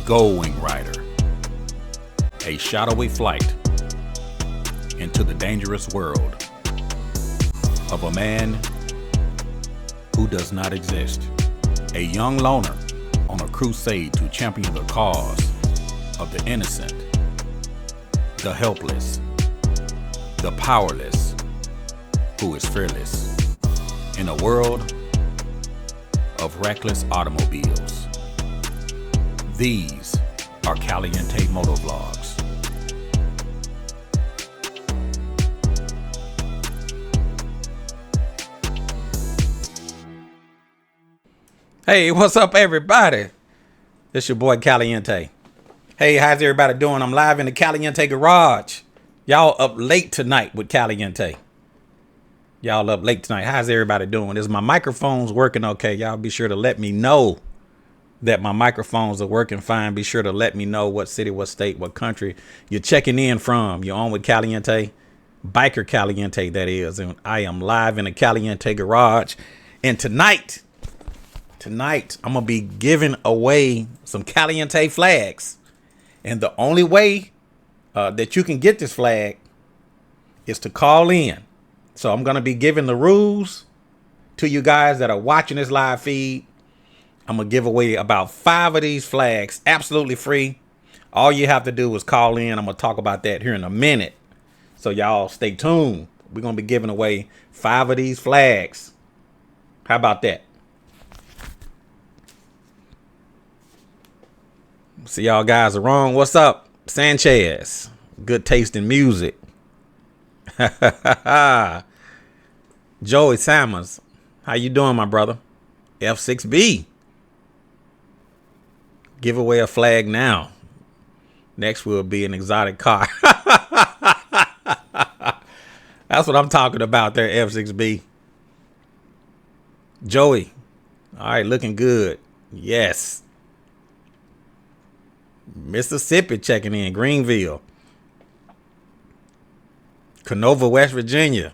Gullwing Rider, a shadowy flight into the dangerous world of a man who does not exist. A young loner on a crusade to champion the cause of the innocent, the helpless, the powerless, who is fearless in a world of reckless automobiles. These are Caliente Motovlogs. Hey, what's up, everybody? This your boy Caliente. Hey, how's everybody doing? I'm live in the Caliente garage. Y'all up late tonight with Caliente. Y'all up late tonight. How's everybody doing? Is my microphones working okay? Y'all be sure to let me know that my microphones are working fine. Be sure to let me know what city, what state, what country you're checking in from. You're on with Caliente, Biker Caliente, that is. And I am live in the Caliente garage. And tonight, I'm going to be giving away some Caliente flags. And the only way that you can get this flag is to call in. So I'm going to be giving the rules to you guys that are watching this live feed. I'm going to give away about 5 of these flags absolutely free. All you have to do is call in. I'm going to talk about that here in a minute. So y'all stay tuned. We're going to be giving away 5 of these flags. How about that? See, y'all guys are wrong. What's up, Sanchez? Good taste in music. Joey Sammers, how you doing, my brother? F6B. Give away a flag now. Next will be an exotic car. That's what I'm talking about there, F6B. Joey. All right, looking good. Yes. Mississippi checking in. Greenville. Canova, West Virginia.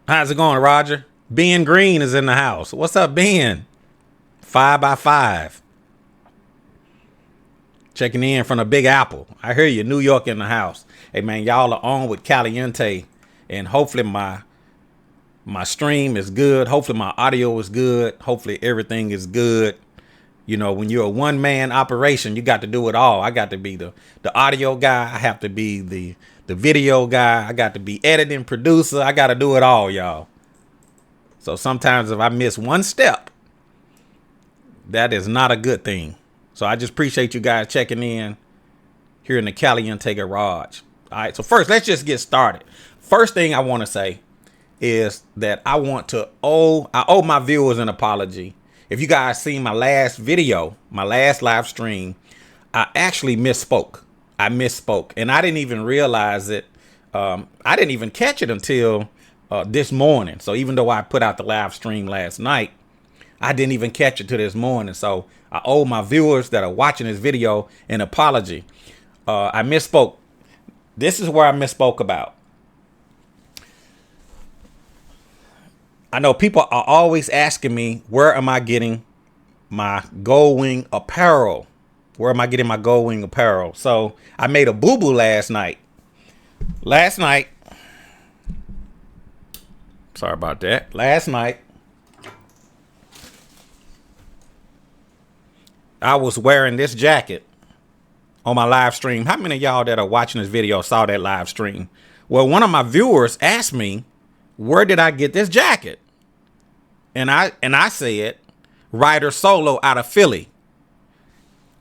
How's it going, Roger? Ben Green is in the house. What's up, Ben? 5x5. Checking in from the Big Apple. I hear you. New York in the house. Hey, man, y'all are on with Caliente. And hopefully my stream is good. Hopefully my audio is good. Hopefully everything is good. You know, when you're a one-man operation, you got to do it all. I got to be the audio guy. I have to be the video guy. I got to be editing producer. I got to do it all, y'all. So sometimes if I miss one step, that is not a good thing. So I just appreciate you guys checking in here in the Caliente garage. All right. So first, let's just get started. First thing I want to say is that I owe my viewers an apology. If you guys seen my last video, my last live stream, I actually misspoke. I misspoke, and I didn't even realize it. I didn't even catch it until this morning. So even though I put out the live stream last night, I didn't even catch it till this morning. So I owe my viewers that are watching this video an apology. I misspoke. This is where I misspoke about. I know people are always asking me, where am I getting my Gullwing apparel? Where am I getting my Gullwing apparel? So I made a boo-boo last night. Sorry about that. Last night, I was wearing this jacket on my live stream. How many of y'all that are watching this video saw that live stream? Well, one of my viewers asked me, where did I get this jacket? And I said, Rider Solo out of Philly.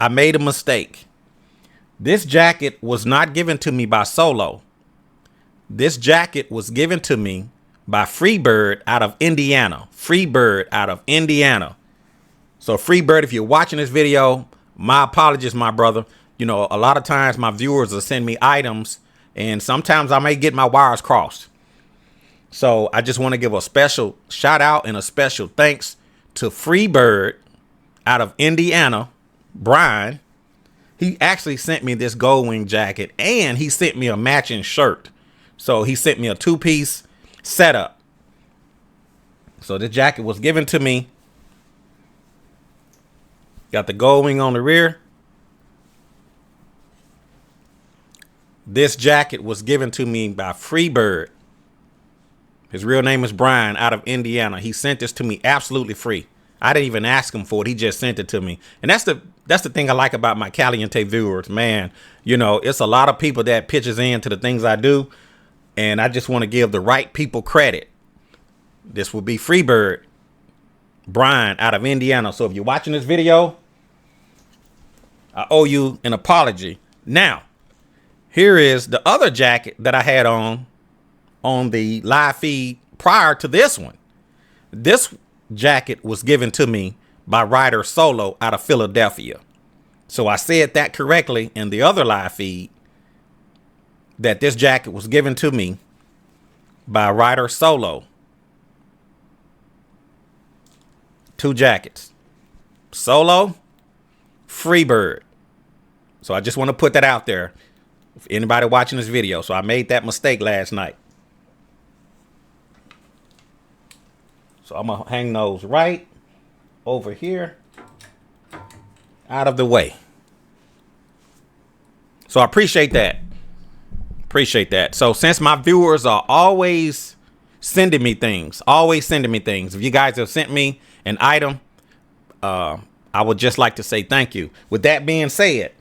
I made a mistake. This jacket was not given to me by Solo. This jacket was given to me by Freebird out of Indiana. Freebird out of Indiana. So Freebird, if you're watching this video, my apologies, my brother. You know, a lot of times my viewers will send me items and sometimes I may get my wires crossed. So I just want to give a special shout out and a special thanks to Freebird out of Indiana, Brian. He actually sent me this Gullwing jacket and he sent me a matching shirt. So he sent me a 2-piece setup. So this jacket was given to me Got the gold wing on the rear. This jacket was given to me by Freebird. His real name is Brian, out of Indiana. He sent this to me absolutely free. I didn't even ask him for it. He just sent it to me. And that's the thing I like about my Caliente viewers, man. You know, it's a lot of people that pitches in to the things I do, and I just want to give the right people credit. This will be Freebird, Brian, out of Indiana. So if you're watching this video, I owe you an apology. Now, here is the other jacket that I had on the live feed prior to this one. This jacket was given to me by Ryder Solo out of Philadelphia. So I said that correctly in the other live feed, that this jacket was given to me by Ryder Solo. 2 jackets. Solo, Freebird. So I just want to put that out there for anybody watching this video. So I made that mistake last night. So I'm going to hang those right over here out of the way. So I appreciate that. Appreciate that. So since my viewers are always sending me things, if you guys have sent me an item, I would just like to say thank you. With that being said,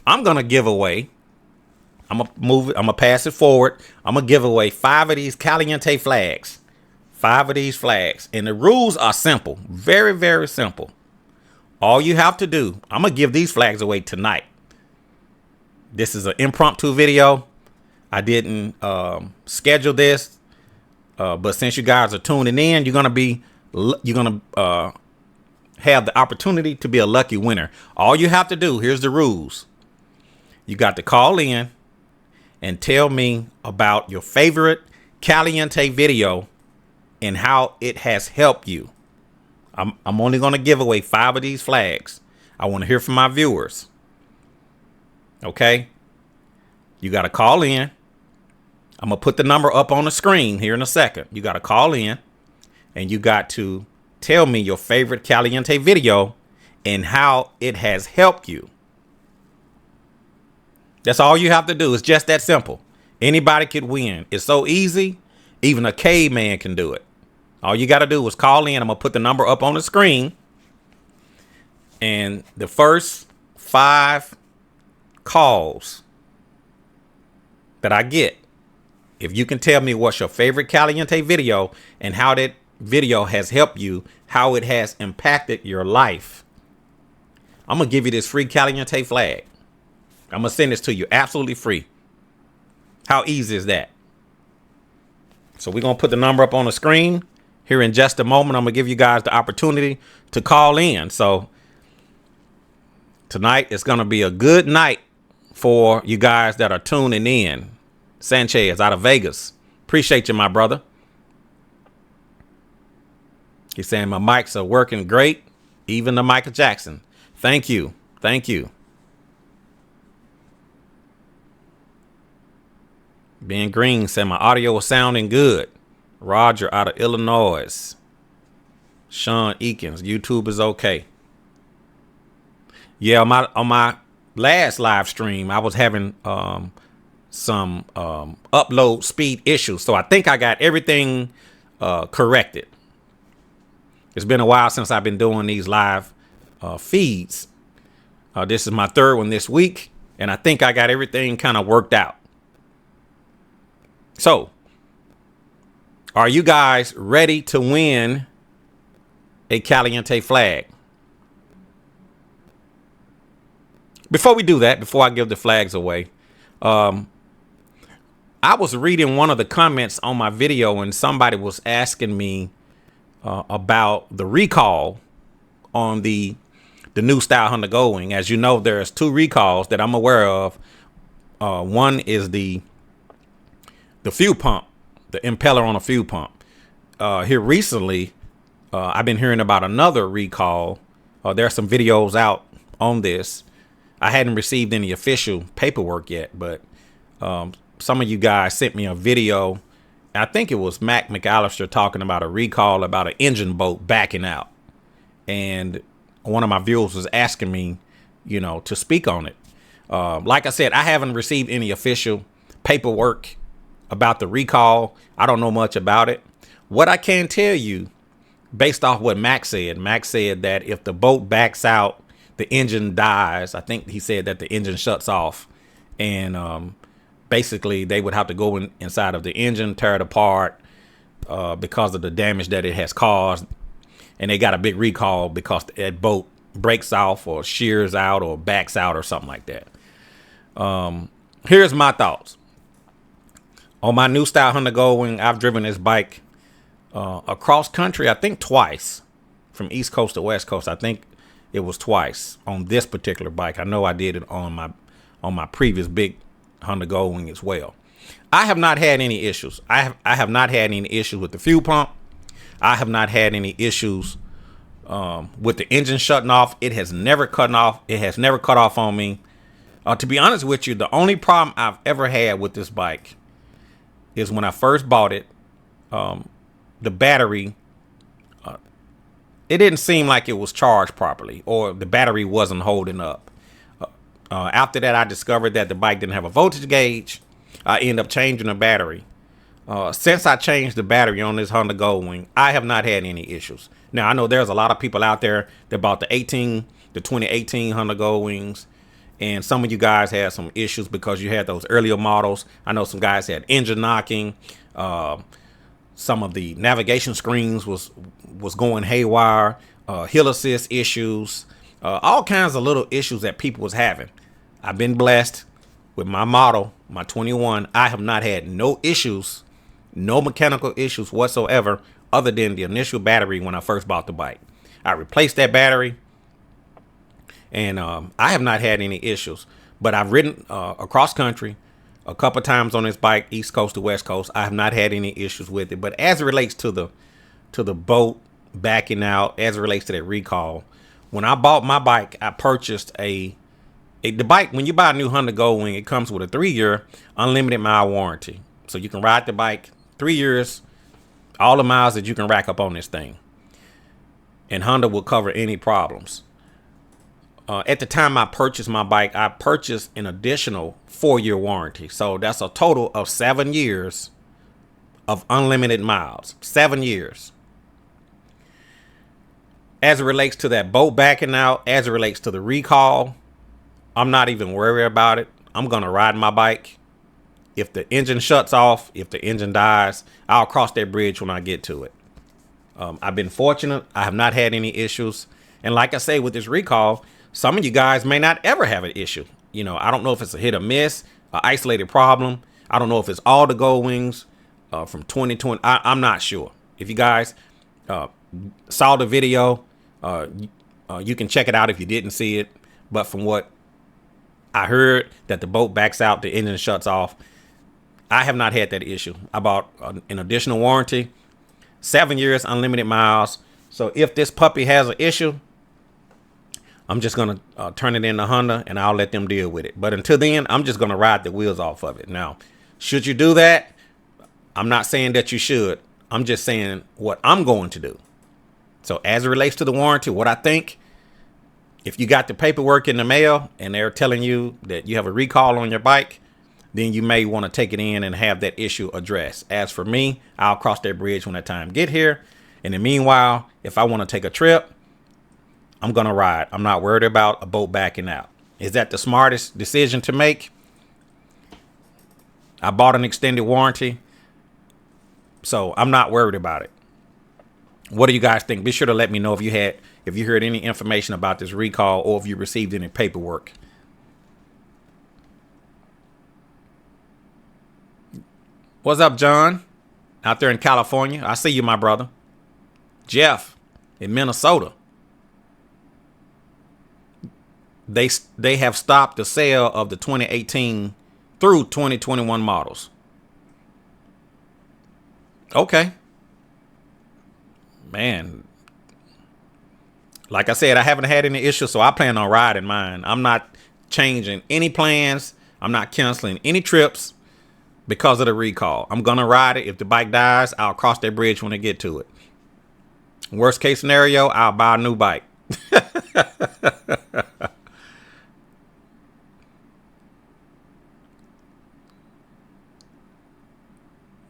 I'm going to give away, I'm going to pass it forward. I'm going to give away 5 of these Caliente flags. 5 of these flags. And the rules are simple. Very, very simple. All you have to do, I'm going to give these flags away tonight. This is an impromptu video. I didn't schedule this. But since you guys are tuning in, you're going to have the opportunity to be a lucky winner. All you have to do, here's the rules. You got to call in and tell me about your favorite Caliente video and how it has helped you. I'm only going to give away 5 of these flags. I want to hear from my viewers. Okay? You got to call in. I'm going to put the number up on the screen here in a second. You got to call in and you got to tell me your favorite Caliente video and how it has helped you. That's all you have to do. It's just that simple. Anybody could win. It's so easy. Even a caveman can do it. All you got to do is call in. I'm going to put the number up on the screen. And the first 5 calls that I get, if you can tell me what's your favorite Caliente video and how that video has helped you, how it has impacted your life, I'm going to give you this free Caliente flag. I'm going to send this to you absolutely free. How easy is that? So we're going to put the number up on the screen here in just a moment. I'm going to give you guys the opportunity to call in. So tonight is going to be a good night for you guys that are tuning in. Sanchez out of Vegas. Appreciate you, my brother. He's saying my mics are working great. Even the Michael Jackson. Thank you. Thank you. Ben Green said my audio was sounding good. Roger out of Illinois. Sean Eakins, YouTube is okay. Yeah, on my last live stream, I was having some upload speed issues. So I think I got everything corrected. It's been a while since I've been doing these live feeds. This is my 3rd one this week, and I think I got everything kind of worked out. So, are you guys ready to win a Caliente flag? Before we do that, before I give the flags away, I was reading one of the comments on my video and somebody was asking me about the recall on the new Style Hunter Gold Wing. As you know, there's 2 recalls that I'm aware of. One is the fuel pump, the impeller on a fuel pump. Here recently, I've been hearing about another recall. There are some videos out on this. I hadn't received any official paperwork yet, but some of you guys sent me a video. I think it was Mac McAllister talking about a recall about an engine bolt backing out. And one of my viewers was asking me, to speak on it. Like I said, I haven't received any official paperwork about the recall. I don't know much about it. What I can tell you, based off what Max said that if the boat backs out, the engine dies. I think he said that the engine shuts off, and basically they would have to go inside of the engine, tear it apart because of the damage that it has caused. And they got a big recall because that boat breaks off or shears out or backs out or something like that. Here's my thoughts. On my new style Honda Goldwing, I've driven this bike across country, I think twice, from East Coast to West Coast. I think it was twice on this particular bike. I know I did it on my previous big Honda Goldwing as well. I have not had any issues. I have not had any issues with the fuel pump. I have not had any issues with the engine shutting off. It has never cut off. It has never cut off on me. To be honest with you, the only problem I've ever had with this bike is when I first bought it, the battery, it didn't seem like it was charged properly, or the battery wasn't holding up. After that, I discovered that the bike didn't have a voltage gauge. I ended up changing the battery. Since I changed the battery on this Honda Goldwing, I have not had any issues. Now, I know there's a lot of people out there that bought the 2018 Honda Goldwings, and some of you guys had some issues because you had those earlier models. I know some guys had engine knocking. Some of the navigation screens was going haywire. Hill assist issues. All kinds of little issues that people was having. I've been blessed with my model, my 21. I have not had no issues, no mechanical issues whatsoever, other than the initial battery when I first bought the bike. I replaced that battery, and I have not had any issues. But I've ridden across country a couple times on this bike, East Coast to West Coast. I have not had any issues with it. But as it relates to the boat backing out, as it relates to that recall, when I bought my bike, I purchased the bike. When you buy a new Honda Goldwing, it comes with a 3-year unlimited mile warranty. So you can ride the bike 3 years, all the miles that you can rack up on this thing. And Honda will cover any problems. At the time I purchased my bike, I purchased an additional 4-year warranty. So that's a total of 7 years of unlimited miles. 7 years. As it relates to that boat backing out, as it relates to the recall, I'm not even worried about it. I'm going to ride my bike. If the engine shuts off, if the engine dies, I'll cross that bridge when I get to it. I've been fortunate. I have not had any issues. And like I say, with this recall, some of you guys may not ever have an issue. I don't know if it's a hit or miss, an isolated problem. I don't know if it's all the Goldwings from 2020. I'm not sure. If you guys saw the video, you can check it out if you didn't see it. But from what I heard, that the boat backs out, the engine shuts off. I have not had that issue. I bought an additional warranty, 7 years, unlimited miles. So if this puppy has an issue, I'm just going to turn it into Honda and I'll let them deal with it. But until then, I'm just going to ride the wheels off of it. Now, should you do that? I'm not saying that you should. I'm just saying what I'm going to do. So as it relates to the warranty, what I think, if you got the paperwork in the mail and they're telling you that you have a recall on your bike, then you may want to take it in and have that issue addressed. As for me, I'll cross that bridge when that time get here. And in the meanwhile, if I want to take a trip, I'm going to ride. I'm not worried about a boat backing out. Is that the smartest decision to make? I bought an extended warranty, so I'm not worried about it. What do you guys think? Be sure to let me know if you heard any information about this recall or if you received any paperwork. What's up, John? Out there in California. I see you, my brother. Jeff in Minnesota. They have stopped the sale of the 2018 through 2021 models. Okay. Man. Like I said, I haven't had any issues, so I plan on riding mine. I'm not changing any plans. I'm not canceling any trips because of the recall. I'm going to ride it. If the bike dies, I'll cross that bridge when I get to it. Worst case scenario, I'll buy a new bike.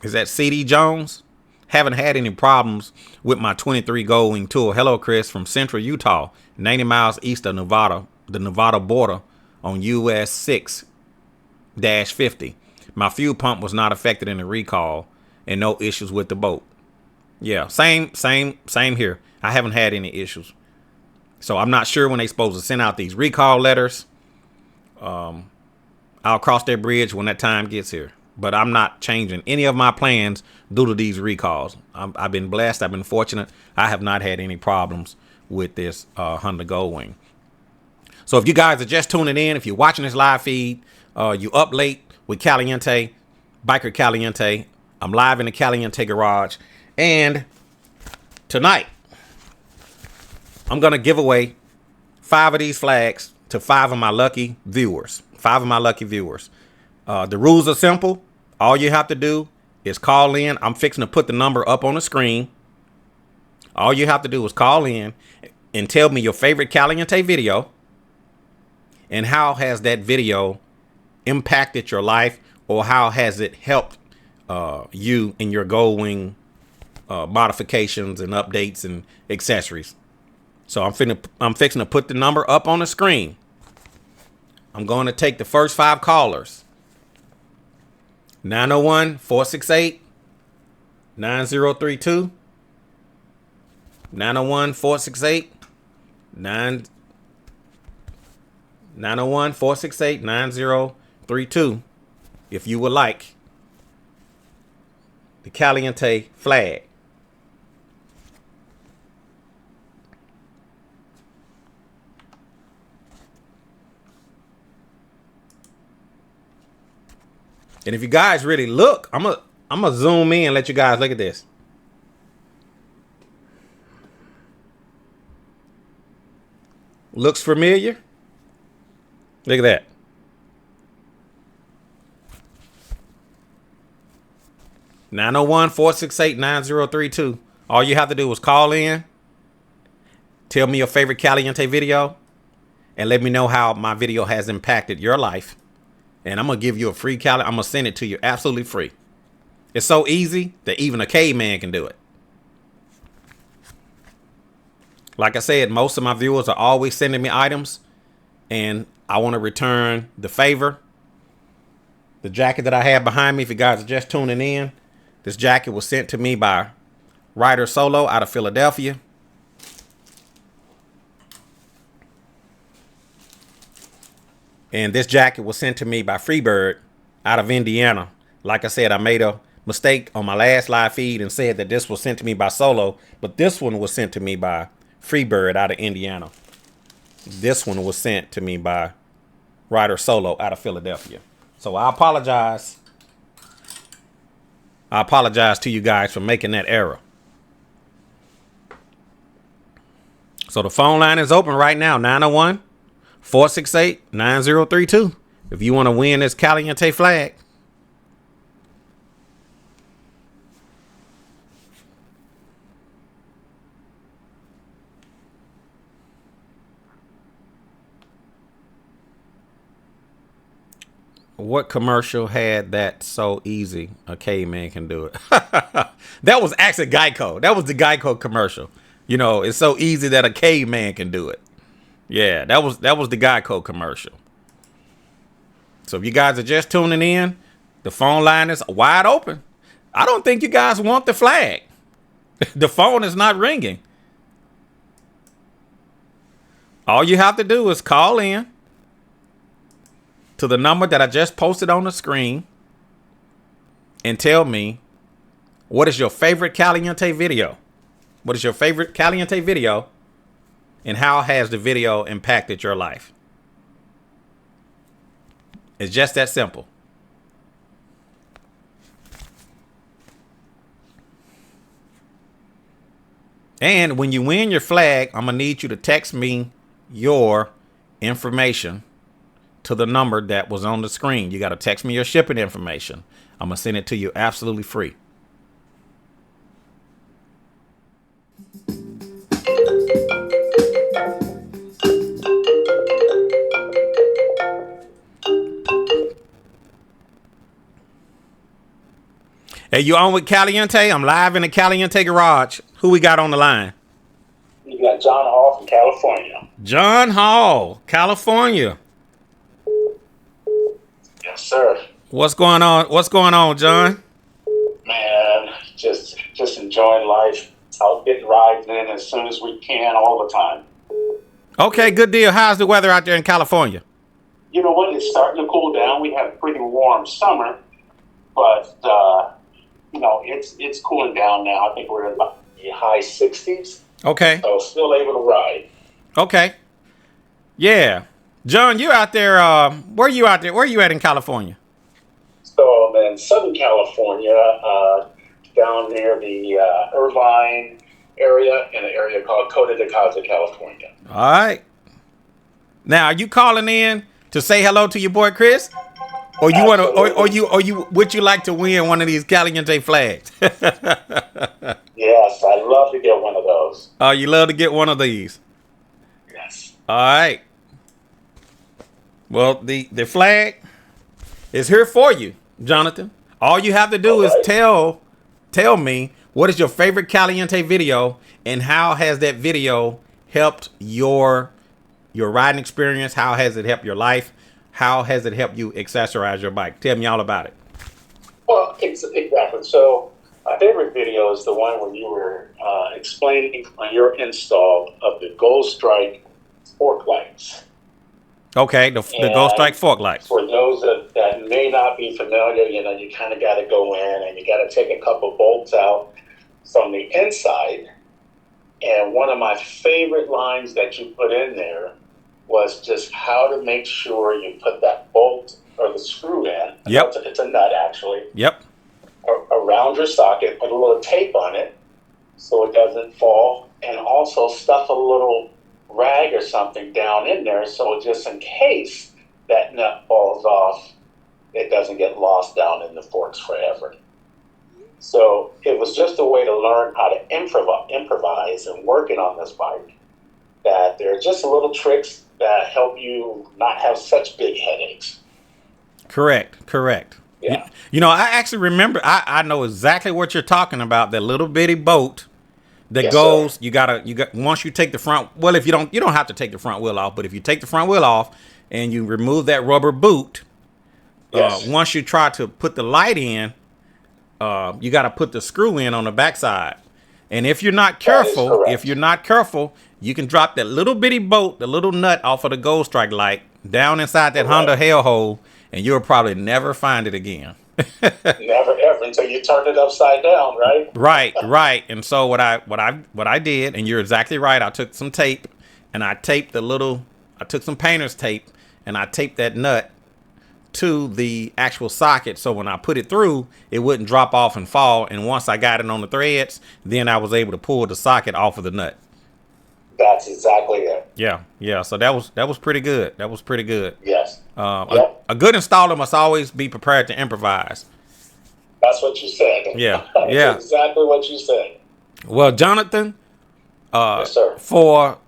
Is that CD Jones? Haven't had any problems with my 23 Gold Wing tour. Hello, Chris, from Central Utah, 90 miles east of Nevada, the Nevada border on US 6-50. My fuel pump was not affected in the recall and no issues with the boat. Yeah, same here. I haven't had any issues. So I'm not sure when they're supposed to send out these recall letters. I'll cross that bridge when that time gets here. But I'm not changing any of my plans due to these recalls. I've been blessed. I've been fortunate. I have not had any problems with this Honda Gold Wing. So if you guys are just tuning in, if you're watching this live feed, you up late with Caliente, Biker Caliente. I'm live in the Caliente garage. And tonight, I'm going to give away 5 of these flags to 5 of my lucky viewers. 5 of my lucky viewers. The rules are simple. All you have to do is call in. I'm fixing to put the number up on the screen. All you have to do is call in and tell me your favorite Caliente video and how has that video impacted your life, or how has it helped you in your Gold Wing modifications and updates and accessories. So I'm fixing to put the number up on the screen. I'm going to take the first 5 callers. 901-468-9032. 901-468-9032. If you would like the Caliente flag. And if you guys really look, I'm gonna zoom in and let you guys look at this. Looks familiar? Look at that. Nine zero 468-9032. All you have to do is call in, tell me your favorite Caliente video, and let me know how my video has impacted your life. And I'm going to give you a free Cali. I'm going to send it to you absolutely free. It's so easy that even a caveman can do it. Like I said, most of my viewers are always sending me items, and I want to return the favor. The jacket that I have behind me, if you guys are just tuning in, this jacket was sent to me by Ryder Solo out of Philadelphia. And this jacket was sent to me by Freebird out of Indiana. Like I said, I made a mistake on my last live feed and said that this was sent to me by Solo, but this one was sent to me by Freebird out of Indiana. This one was sent to me by Ryder Solo out of Philadelphia. So I apologize. I apologize to you guys for making that error. So the phone line is open right now, 901-468-9032. If you want to win this Caliente flag. What commercial had that so easy a caveman can do it? That was actually Geico. That was the Geico commercial. You know, it's so easy that a caveman can do it. Yeah, that was the Geico commercial. So if you guys are just tuning in, the phone line is wide open. I don't think you guys want the flag. The phone is not ringing. All you have to do is call in to the number that I just posted on the screen and tell me, what is your favorite Caliente video? What is your favorite Caliente video? And how has the video impacted your life? It's just that simple. And when you win your flag, I'm going to need you to text me your information to the number that was on the screen. You got to text me your shipping information. I'm going to send it to you absolutely free. you on with Caliente? I'm live in the Caliente garage. Who we got on the line? You got John Hall from California. John Hall, California. Yes, sir. What's going on? What's going on, John? Man, just enjoying life. Out getting rides in as soon as we can, all the time. Okay, good deal. How's the weather out there in California? You know what? It's starting to cool down. We had a pretty warm summer, but it's cooling down now. I think we're in about the high 60s. Okay. So still able to ride. Okay. Yeah. John, you out there, where you out there? Where you at in California? So I'm in Southern California, down near the Irvine area in an area called Costa de Casa, California. All right. Now, are you calling in to say hello to your boy Chris? Or you want to, or you would you like to win one of these Caliente flags? Yes, I'd love to get one of those. Oh, you love to get one of these. Yes. All right. Well, the flag is here for you, Jonathan. All you have to do is tell me what is your favorite Caliente video and how has that video helped your riding experience? How has it helped your life? How has it helped you accessorize your bike? Tell me all about it. Well, exactly. So my favorite video is the one where you were explaining on your install of the Gold Strike fork lights. Okay, the Gold Strike fork lights. For those that may not be familiar, you kind of got to go in and you got to take a couple bolts out from the inside. And one of my favorite lines that you put in there was just how to make sure you put that bolt or the screw in. Yep. It's a nut, actually. Yep. Around your socket, put a little tape on it so it doesn't fall, and also stuff a little rag or something down in there so just in case that nut falls off, it doesn't get lost down in the forks forever. So it was just a way to learn how to improvise and working on this bike, that there are just little tricks that help you not have such big headaches. Correct. Yeah. You know, I actually remember, I know exactly what you're talking about, that little bitty bolt that goes, sir. you got once you take the front, well, if you don't have to take the front wheel off, but if you take the front wheel off and you remove that rubber boot, once you try to put the light in, you got to put the screw in on the backside. And if you're not careful, you can drop that little bitty bolt, the little nut off of the Gold Strike light down inside that Honda hellhole, and you'll probably never find it again. Never ever until you turn it upside down, right? Right. And so what I did, and you're exactly right, I took some tape and I took some painter's tape and I taped that nut to the actual socket, so when I put it through, it wouldn't drop off and fall. And once I got it on the threads, then I was able to pull the socket off of the nut. That's exactly it. Yeah. So that was pretty good. Yes. A good installer must always be prepared to improvise. That's what you said. Yeah. That's exactly what you said. Well, Jonathan, yes, sir. For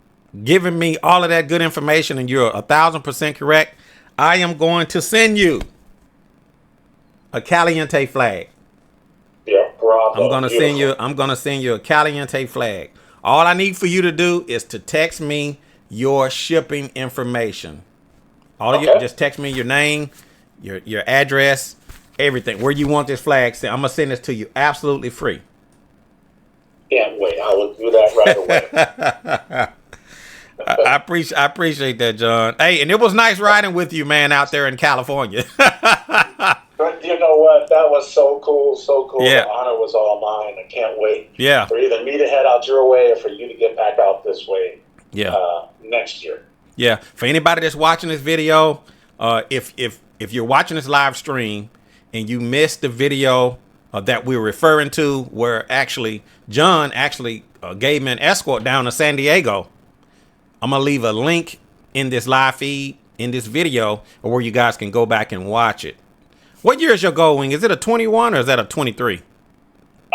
giving me all of that good information, and you're 1,000% correct, I am going to send you a Caliente flag. Yeah, bravo. I'm gonna send you a Caliente flag. All I need for you to do is to text me your shipping information. You just text me your name, your address, everything, where you want this flag sent. I'm gonna send this to you absolutely free. Can't wait. I will do that right away. I appreciate that, John. Hey, and it was nice riding with you, man, out there in California. But you know what? That was so cool. Yeah. The honor was all mine. I can't wait. Yeah. For either me to head out your way or for you to get back out this way. Yeah. Next year. Yeah. For anybody that's watching this video, if you're watching this live stream and you missed the video that we're referring to, where John gave me an escort down to San Diego, I'm going to leave a link in this live feed, in this video, where you guys can go back and watch it. What year is your Gold Wing? Is it a 21 or is that a 23?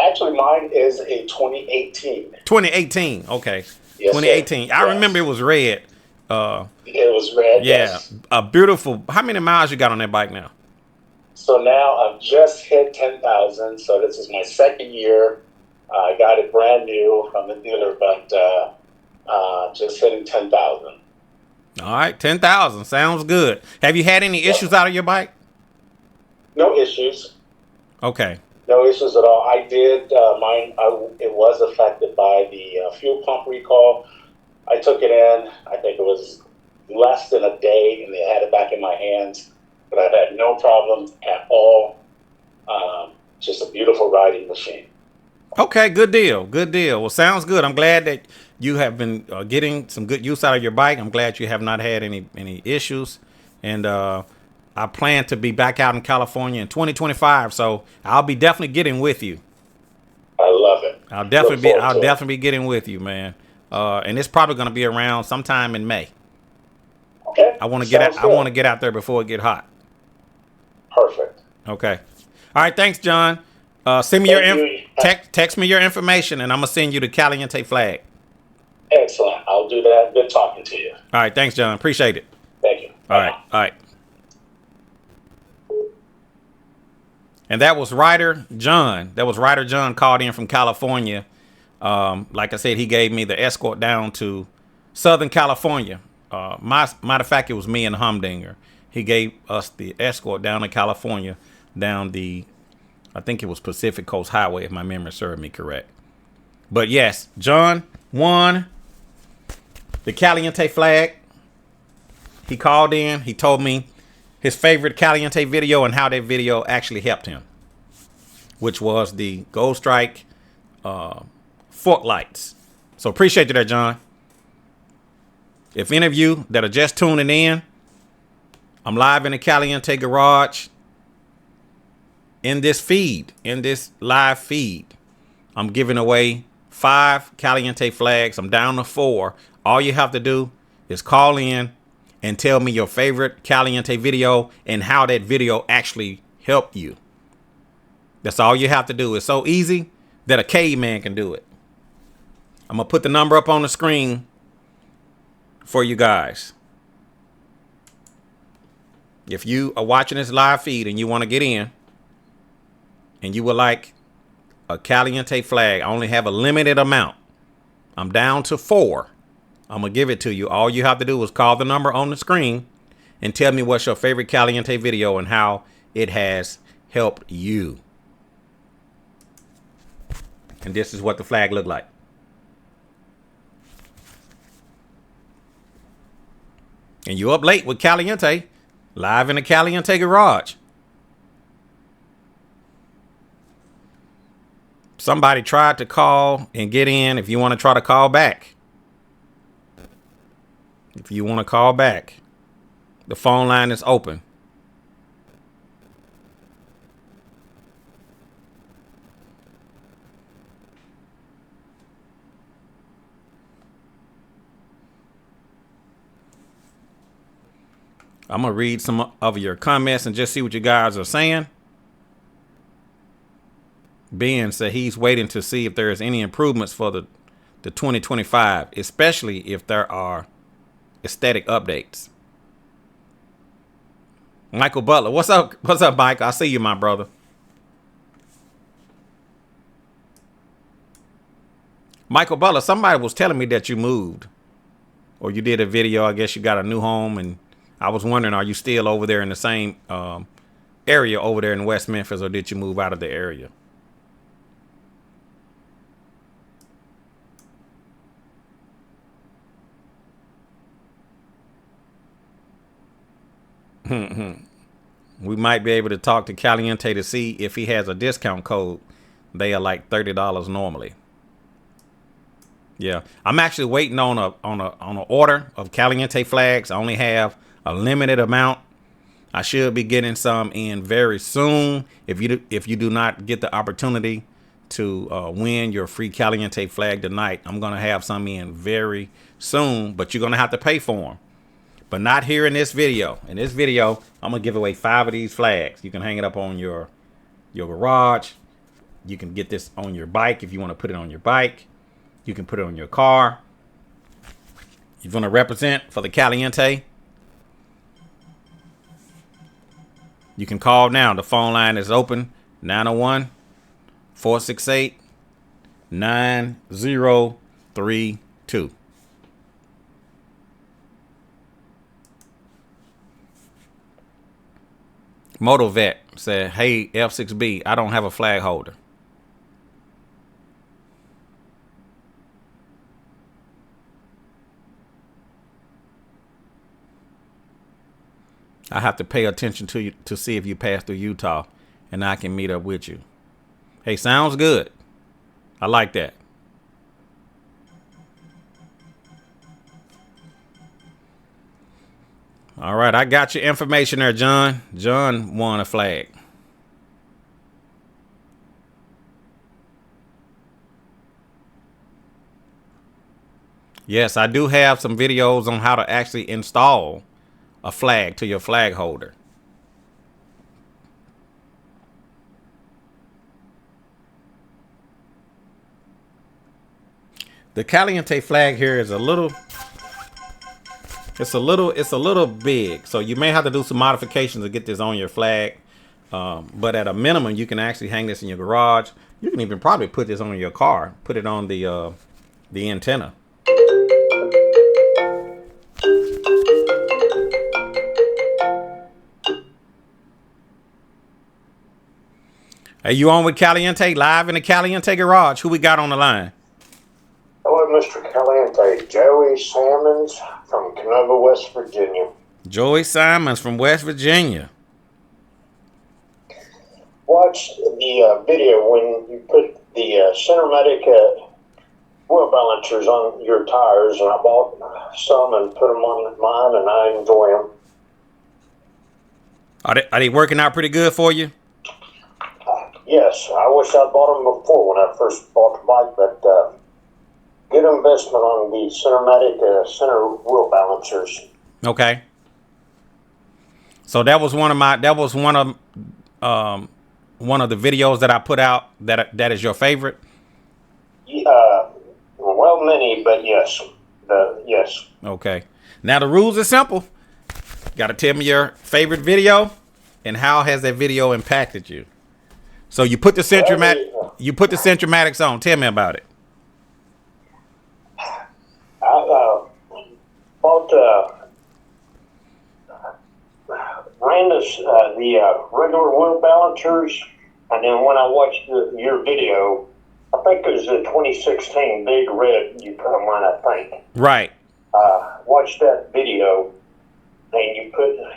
Actually, mine is a 2018. 2018, okay. Yes, 2018. sir. I remember it was red. It was red, yeah. yes. A beautiful. How many miles you got on that bike now? So now I've just hit 10,000. So this is my second year. I got it brand new from the dealer, but just hitting 10,000. All right, 10,000 sounds good. Have you had any issues out of your bike? No issues. Okay. No issues at all. I did mine. It was affected by the fuel pump recall. I took it in. I think it was less than a day, and they had it back in my hands. But I've had no problems at all. Just a beautiful riding machine. Okay, good deal. Good deal. Well, sounds good. I'm glad that you have been getting some good use out of your bike. I'm glad you have not had any issues. And I plan to be back out in California in 2025, so I'll be definitely getting with you. I love it. I'll definitely be getting with you, man. And it's probably going to be around sometime in May. Okay. I want to get out. I want to get out there before it get hot. Perfect. Okay. All right. Thanks, John. Send me text me your information, and I'm gonna send you the Caliente Flag. Excellent. I'll do that. Good talking to you. All right. Thanks, John. Appreciate it. Thank you. All right. All right. And that was Ryder John. Ryder John called in from California. Like I said, he gave me the escort down to Southern California. Matter of fact, it was me and Humdinger. He gave us the escort down to California, down the, I think it was Pacific Coast Highway, if my memory served me correct. But yes, John won the Caliente Flag. He called in. He told me his favorite Caliente video and how that video actually helped him, which was the Gold Strike fork lights. So appreciate you there, John. If any of you that are just tuning in, I'm live in the Caliente garage. In this live feed, I'm giving away 5 Caliente flags. I'm down to 4. All you have to do is call in and tell me your favorite Caliente video and how that video actually helped you. That's all you have to do. It's so easy that a caveman can do it. I'm going to put the number up on the screen for you guys. If you are watching this live feed and you want to get in and you would like a Caliente flag, I only have a limited amount. I'm down to 4. I'm going to give it to you. All you have to do is call the number on the screen and tell me what's your favorite Caliente video and how it has helped you. And this is what the flag looked like. And you up late with Caliente, live in the Caliente garage. Somebody tried to call and get in. If you want to try to call back. If you want to call back, the phone line is open. I'm going to read some of your comments and just see what you guys are saying. Ben said he's waiting to see if there is any improvements for the 2025, especially if there are aesthetic updates. Michael Butler, what's up? What's up, Mike? I see you, my brother. Michael Butler, somebody was telling me that you moved or you did a video. I guess you got a new home, and I was wondering, are you still over there in the same area over there in West Memphis, or did you move out of the area? We might be able to talk to Caliente to see if he has a discount code. They are like $30 normally. Yeah, I'm actually waiting on a order of Caliente flags. I only have a limited amount. I should be getting some in very soon. If you do not get the opportunity to win your free Caliente flag tonight, I'm gonna have some in very soon. But you're gonna have to pay for them. But not here in this video. In this video, I'm gonna give away 5 of these flags. You can hang it up on your garage. You can get this on your bike if you want to put it on your bike. You can put it on your car. You're gonna represent for the Caliente. You can call now. The phone line is open. 901-468-9032. Motovet said, hey, F6B, I don't have a flag holder. I have to pay attention to you to see if you pass through Utah, and I can meet up with you. Hey, sounds good. I like that. All right, I got your information there, John. John won a flag. Yes, I do have some videos on how to actually install a flag to your flag holder. The Caliente flag here is a little big, so you may have to do some modifications to get this on your flag. But at a minimum, you can actually hang this in your garage. You can even probably put this on your car. Put it on the antenna. Are you on with Caliente, live in the Caliente garage? Who we got on the line? Hello, Mr. Caliente. Joey Salmons from Canova, West Virginia. Joey Simons from West Virginia. Watched the video when you put the Cinematic wheel balancers on your tires, and I bought some and put them on mine, and I enjoy them. Are they working out pretty good for you? Yes, I wish I'd bought them before when I first bought the bike, but good investment on the Cinematic center wheel balancers. Okay. So that was one of the videos that I put out that is your favorite. Well, many, but yes, yes. Okay. Now the rules are simple. Got to tell me your favorite video and how has that video impacted you. So you put the Centromatics on. Tell me about it. I bought ran the regular wheel balancers, and then when I watched your video, I think it was the 2016 Big Red you put them on, I think. Right. Watched that video, and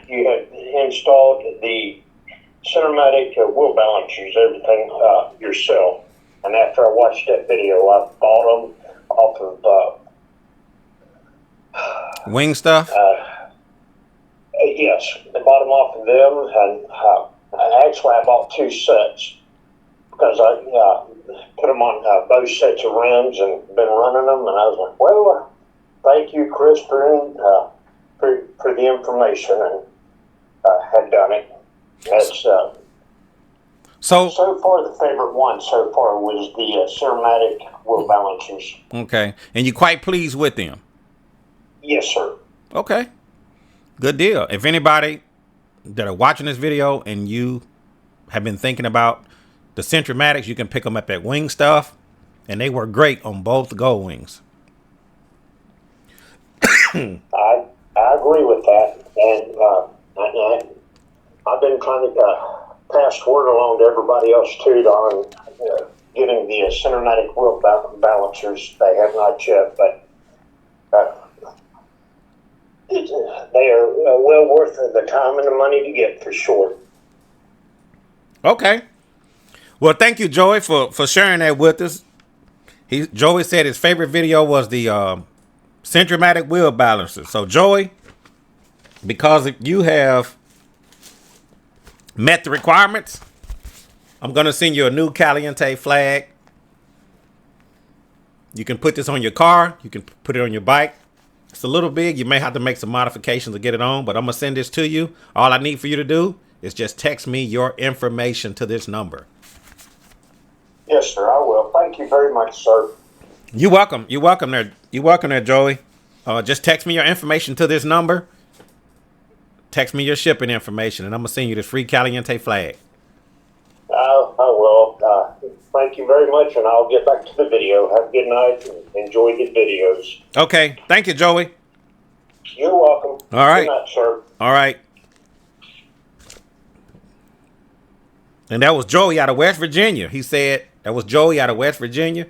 you had installed the Cinematic wheel balancers, everything yourself. And after I watched that video, I bought them off of Wing Stuff. Yes, I bought them off of them, and actually I bought two sets because I put them on both sets of rims and been running them, and I was like, well, thank you, Chris, for the information, and had done it. That's so far the favorite one so far was the Cinematic wheel balancers. Okay, and you're quite pleased with them. Yes, sir. Okay, good deal. If anybody that are watching this video and you have been thinking about the Centromatics, you can pick them up at Wing Stuff, and they work great on both Gold Wings. I agree with that, and I've been trying to pass word along to everybody else too on getting the Cinematic wheel balancers. They have not yet, but they are well worth the time and the money to get for sure. Okay. Well, thank you, Joey, for sharing that with us. Joey said his favorite video was the Centromatic wheel balancer. So, Joey, because you have met the requirements, I'm going to send you a new Caliente flag. You can put this on your car. You can put it on your bike. It's a little big. You may have to make some modifications to get it on, but I'm going to send this to you. All I need for you to do is just text me your information to this number. Yes, sir, I will. Thank you very much, sir. You're welcome. You're welcome there. You're welcome there, Joey. Just text me your information to this number. text me your shipping information, and I'm going to send you this free Caliente flag. I will. Thank you very much, and I'll get back to the video. Have a good night and enjoy the videos. Okay. Thank you, Joey. You're welcome. All right. Good night, sir. All right. And that was Joey out of West Virginia. He said that was Joey out of West Virginia.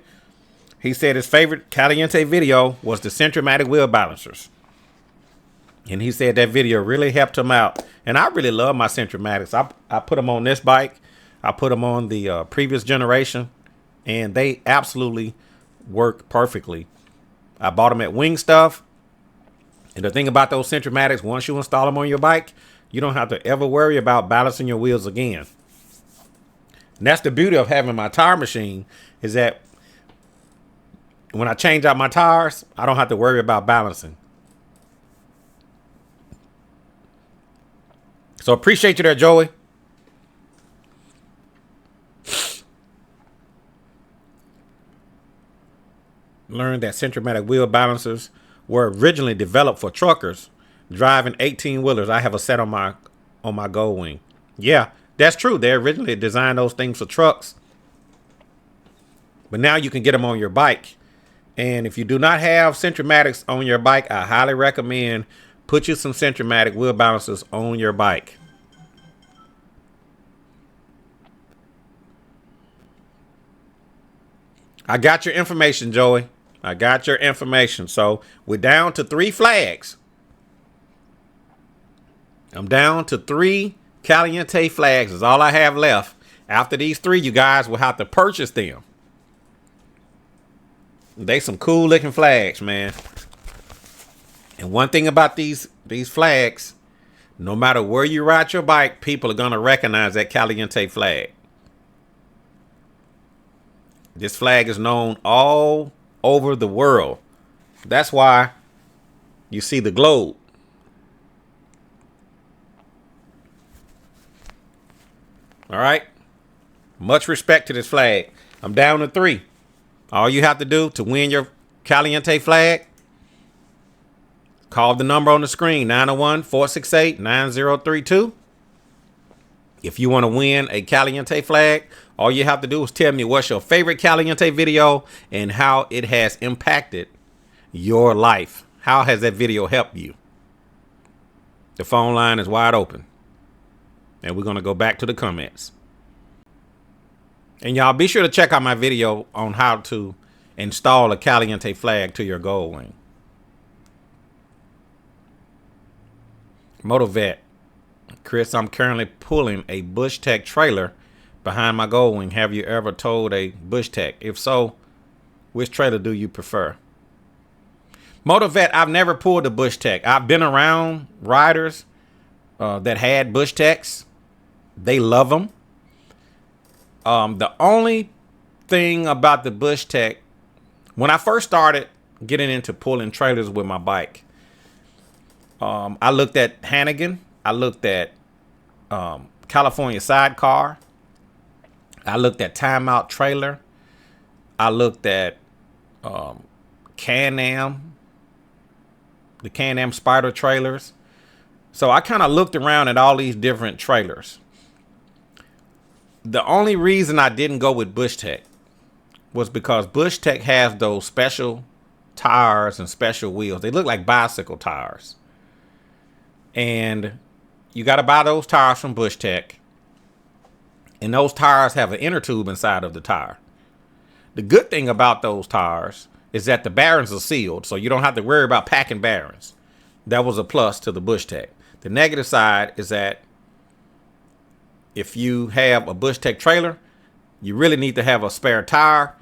He said his favorite Caliente video was the Centromatic wheel balancers. And he said that video really helped him out. And I really love my Centromatics. I put them on this bike. I put them on the previous generation. And they absolutely work perfectly. I bought them at Wing Stuff. And the thing about those Centromatics, once you install them on your bike, you don't have to ever worry about balancing your wheels again. And that's the beauty of having my tire machine, is that when I change out my tires, I don't have to worry about balancing. So appreciate you there, Joey. Learned that Centromatic wheel balancers were originally developed for truckers driving 18-wheelers. I have a set on my Gold Wing. Yeah, that's true. They originally designed those things for trucks. But now you can get them on your bike. And if you do not have Centromatics on your bike, I highly recommend put you some Centromatic wheel balancers on your bike. I got your information, Joey. I got your information. So we're down to 3 flags. I'm down to 3 Caliente flags. Is all I have left. After these 3, you guys will have to purchase them. They some cool looking flags, man. And one thing about these flags, no matter where you ride your bike, people are going to recognize that Caliente flag. This flag is known all over the world. That's why you see the globe. All right. Much respect to this flag. I'm down to 3. All you have to do to win your Caliente flag, call the number on the screen, 901-468-9032. If you want to win a Caliente flag, all you have to do is tell me what's your favorite Caliente video and how it has impacted your life. How has that video helped you? The phone line is wide open. And we're going to go back to the comments. And y'all be sure to check out my video on how to install a Caliente flag to your Gold Wing. Motovet. Chris, I'm currently pulling a Bush Tech trailer behind my Gold Wing. Have you ever towed a Bush Tech? If so, which trailer do you prefer? Motovet, I've never pulled a Bush Tech. I've been around riders that had Bush Techs. They love them. The only thing about the Bush Tech, when I first started getting into pulling trailers with my bike, I looked at Hannigan. I looked at California Sidecar. I looked at Timeout Trailer. I looked at Can-Am, the Can-Am Spider trailers. So I kind of looked around at all these different trailers. The only reason I didn't go with Bush Tech was because Bush Tech has those special tires and special wheels. They look like bicycle tires. And you got to buy those tires from Bush Tech. And those tires have an inner tube inside of the tire. The good thing about those tires is that the bearings are sealed, so you don't have to worry about packing bearings. That was a plus to the Bush Tech. The negative side is that if you have a Bush Tech trailer, you really need to have a spare tire,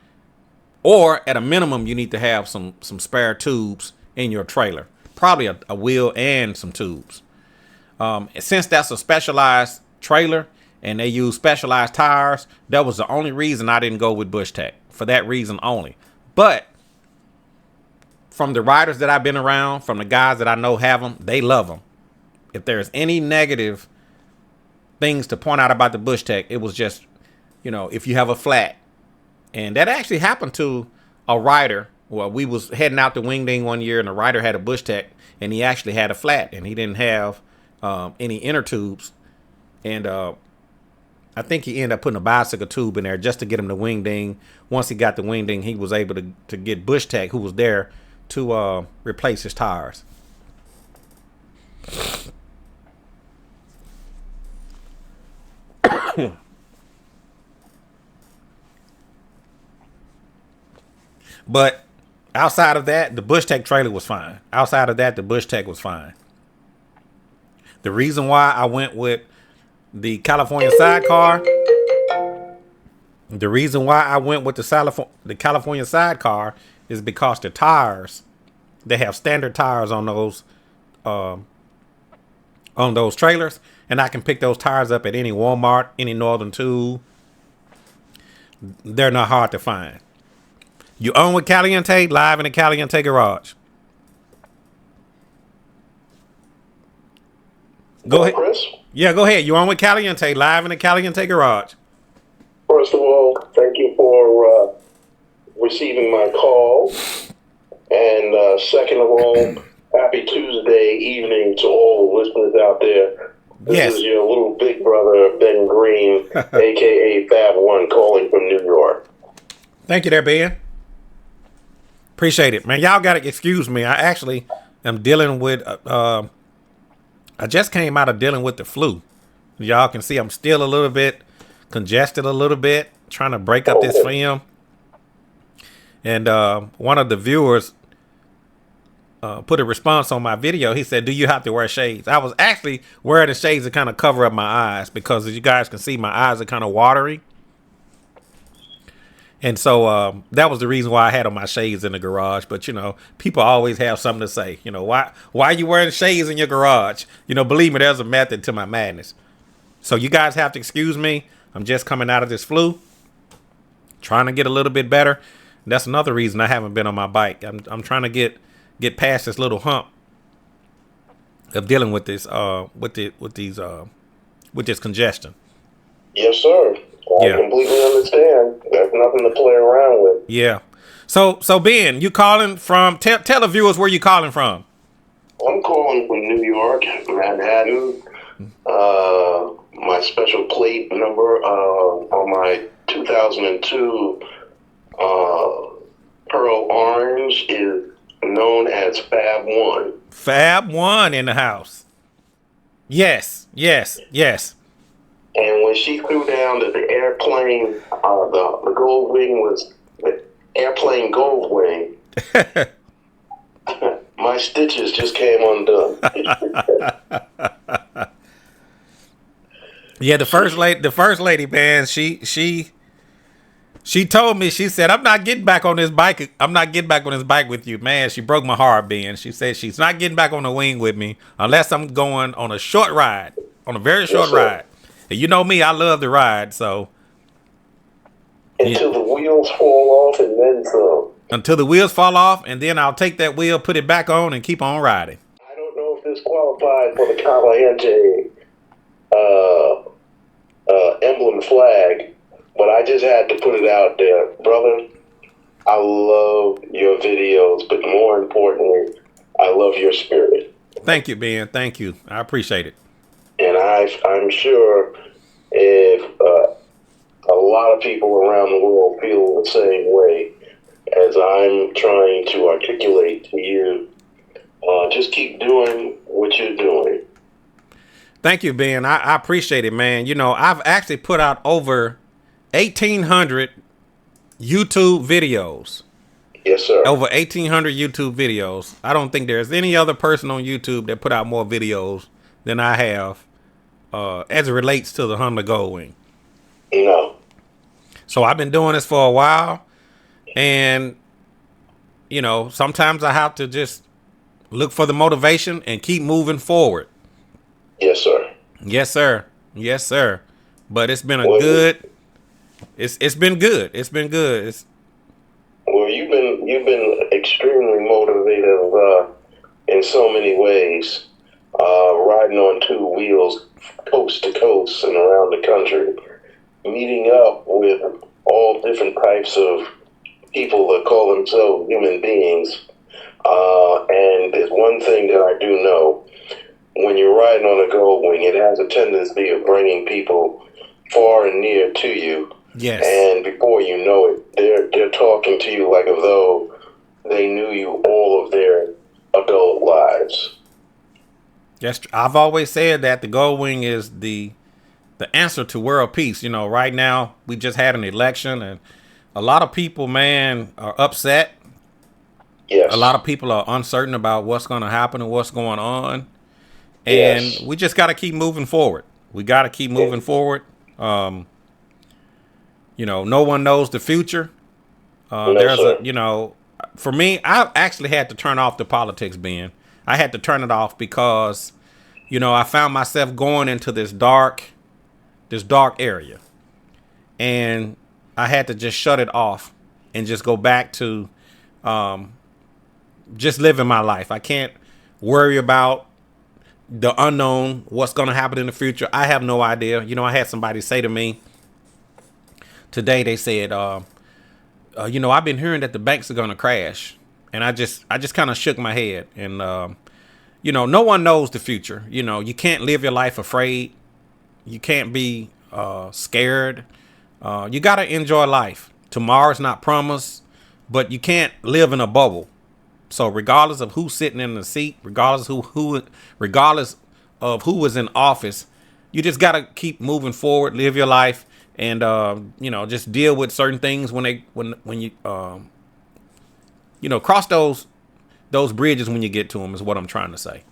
or at a minimum, you need to have some spare tubes in your trailer. Probably a wheel and some tubes. Since that's a specialized trailer and they use specialized tires, that was the only reason I didn't go with Bush Tech. For that reason only. But from the riders that I've been around, from the guys that I know have them, they love them. If there's any negative things to point out about the Bush Tech, it was just, if you have a flat. And that actually happened to a rider. Well, we was heading out to Wingding one year and the rider had a Bush Tech and he actually had a flat and he didn't have any inner tubes, and I think he ended up putting a bicycle tube in there just to get him the wing ding. Once he got the wing ding, he was able to get Bush Tech, who was there, to replace his tires. But outside of that, the Bush Tech trailer was fine. Outside of that, the Bush Tech was fine. The reason why I went with the California sidecar, the California sidecar is because the tires, they have standard tires on those trailers, and I can pick those tires up at any Walmart, any Northern Tool. They're not hard to find. You own with Caliente, live in the Caliente garage. Go ahead. Chris? Yeah, go ahead. You on with Caliente, live in the Caliente garage. First of all, thank you for receiving my call. And second of all, happy Tuesday evening to all the listeners out there. This is your little big brother, Ben Green, a.k.a. Fab One, calling from New York. Thank you there, Ben. Appreciate it, man. Y'all got to excuse me. I actually am dealing with, I just came out of dealing with the flu. Y'all can see I'm still a little bit congested, a little bit, trying to break up this film. And one of the viewers put a response on my video. He said, do you have to wear shades? I was actually wearing the shades to kind of cover up my eyes because, as you guys can see, my eyes are kind of watery. And so that was the reason why I had on my shades in the garage. But, you know, people always have something to say. You know, why are you wearing shades in your garage? You know, believe me, there's a method to my madness. So you guys have to excuse me. I'm just coming out of this flu, trying to get a little bit better. That's another reason I haven't been on my bike. I'm trying to get past this little hump of dealing with this with this congestion. Yes, sir. I completely understand. There's nothing to play around with. Yeah. So Ben, you calling from? Tell the viewers where you calling from. I'm calling from New York, Manhattan. My special plate number on my 2002 Pearl Orange is known as Fab One. Fab One in the house. Yes. And when she threw down that the airplane, the gold wing was the airplane gold wing, my stitches just came undone. Yeah, the first lady, man, she told me, she said, I'm not getting back on this bike. I'm not getting back on this bike with you, man. She broke my heart, Ben. She said she's not getting back on the wing with me unless I'm going on a short ride, on a very short ride. And you know me, I love to ride, so. Until the wheels fall off and then some. Until the wheels fall off, and then I'll take that wheel, put it back on, and keep on riding. I don't know if this qualifies for the Caliente emblem flag, but I just had to put it out there. Brother, I love your videos, but more importantly, I love your spirit. Thank you, Ben. Thank you. I appreciate it. And I'm sure if a lot of people around the world feel the same way as I'm trying to articulate to you, just keep doing what you're doing. Thank you, Ben. I appreciate it, man. You know, I've actually put out over 1,800 YouTube videos. Yes, sir. Over 1,800 YouTube videos. I don't think there's any other person on YouTube that put out more videos than I have as it relates to the Honda Gold Wing. No. So I've been doing this for a while, and, you know, sometimes I have to just look for the motivation and keep moving forward. Yes, sir. Yes, sir. Yes, sir. But it's been it's been good. It's been good. Well, you've been extremely motivated in so many ways, riding on two wheels, coast to coast and around the country, meeting up with all different types of people that call themselves human beings. And there's one thing that I do know. when you're riding on a gold wing, it has a tendency of bringing people far and near to you. Yes. And before you know it, they're talking to you like as though they knew you all of their adult lives. Yes, I've always said that the gold wing is the answer to world peace. You know, right now we just had an election, and a lot of people, man, are upset. Yes. A lot of people are uncertain about what's going to happen and what's going on. And Yes. we just got to keep moving forward. We got to keep moving forward. You know, no one knows the future. No, There's sir. you know, for me, I actually had to turn off the politics, Ben. I had to turn it off because, you know, I found myself going into this dark area. And I had to just shut it off and just go back to just living my life. I can't worry about the unknown, what's going to happen in the future. I have no idea. You know, I had somebody say to me today, they said, you know, I've been hearing that the banks are going to crash. And I just kind of shook my head. And, you know, no one knows the future. You know, you can't live your life afraid. You can't be scared. You got to enjoy life. Tomorrow's not promised, but you can't live in a bubble. So regardless of who's sitting in the seat, regardless of who was in office, you just got to keep moving forward, live your life, and you know, just deal with certain things when you you know, cross those bridges when you get to them is what I'm trying to say.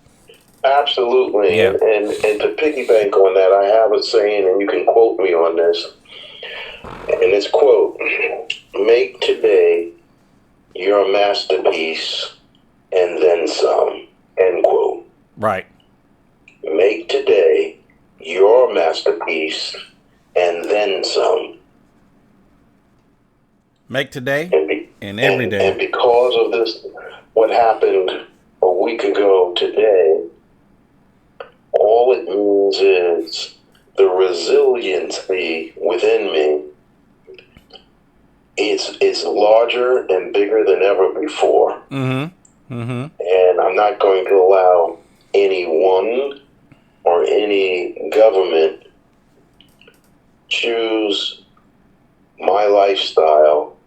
Absolutely. Yeah. And to piggyback on that, I have a saying, and you can quote me on this. And it's quote, "Make today your masterpiece and then some," end quote. Right. Make today your masterpiece and then some. Make today and every day. And because of this, what happened a week ago today, all it means is the resiliency within me. It's larger and bigger than ever before. Mm-hmm. Mm-hmm. And I'm not going to allow anyone or any government choose my lifestyle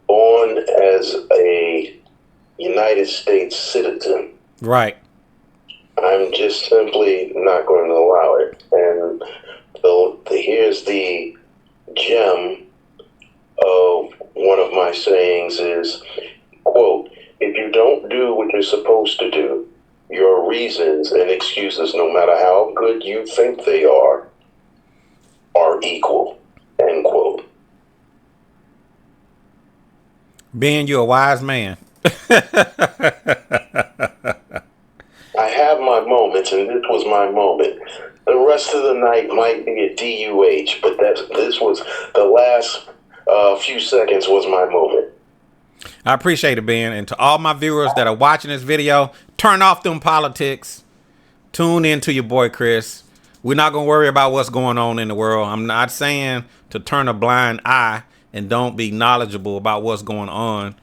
born as a United States citizen. Right. I'm just simply not going to allow it. And here's the gem of one of my sayings is, quote, "If you don't do what you're supposed to do, your reasons and excuses, no matter how good you think they are equal," end quote. Ben, you're a wise man. I have my moments, and this was my moment. The rest of the night might be a DUH, but this was the last few seconds was my moment. I appreciate it, Ben. And to all my viewers that are watching this video, turn off them politics. Tune in to your boy, Chris. We're not going to worry about what's going on in the world. I'm not saying to turn a blind eye and don't be knowledgeable about what's going on.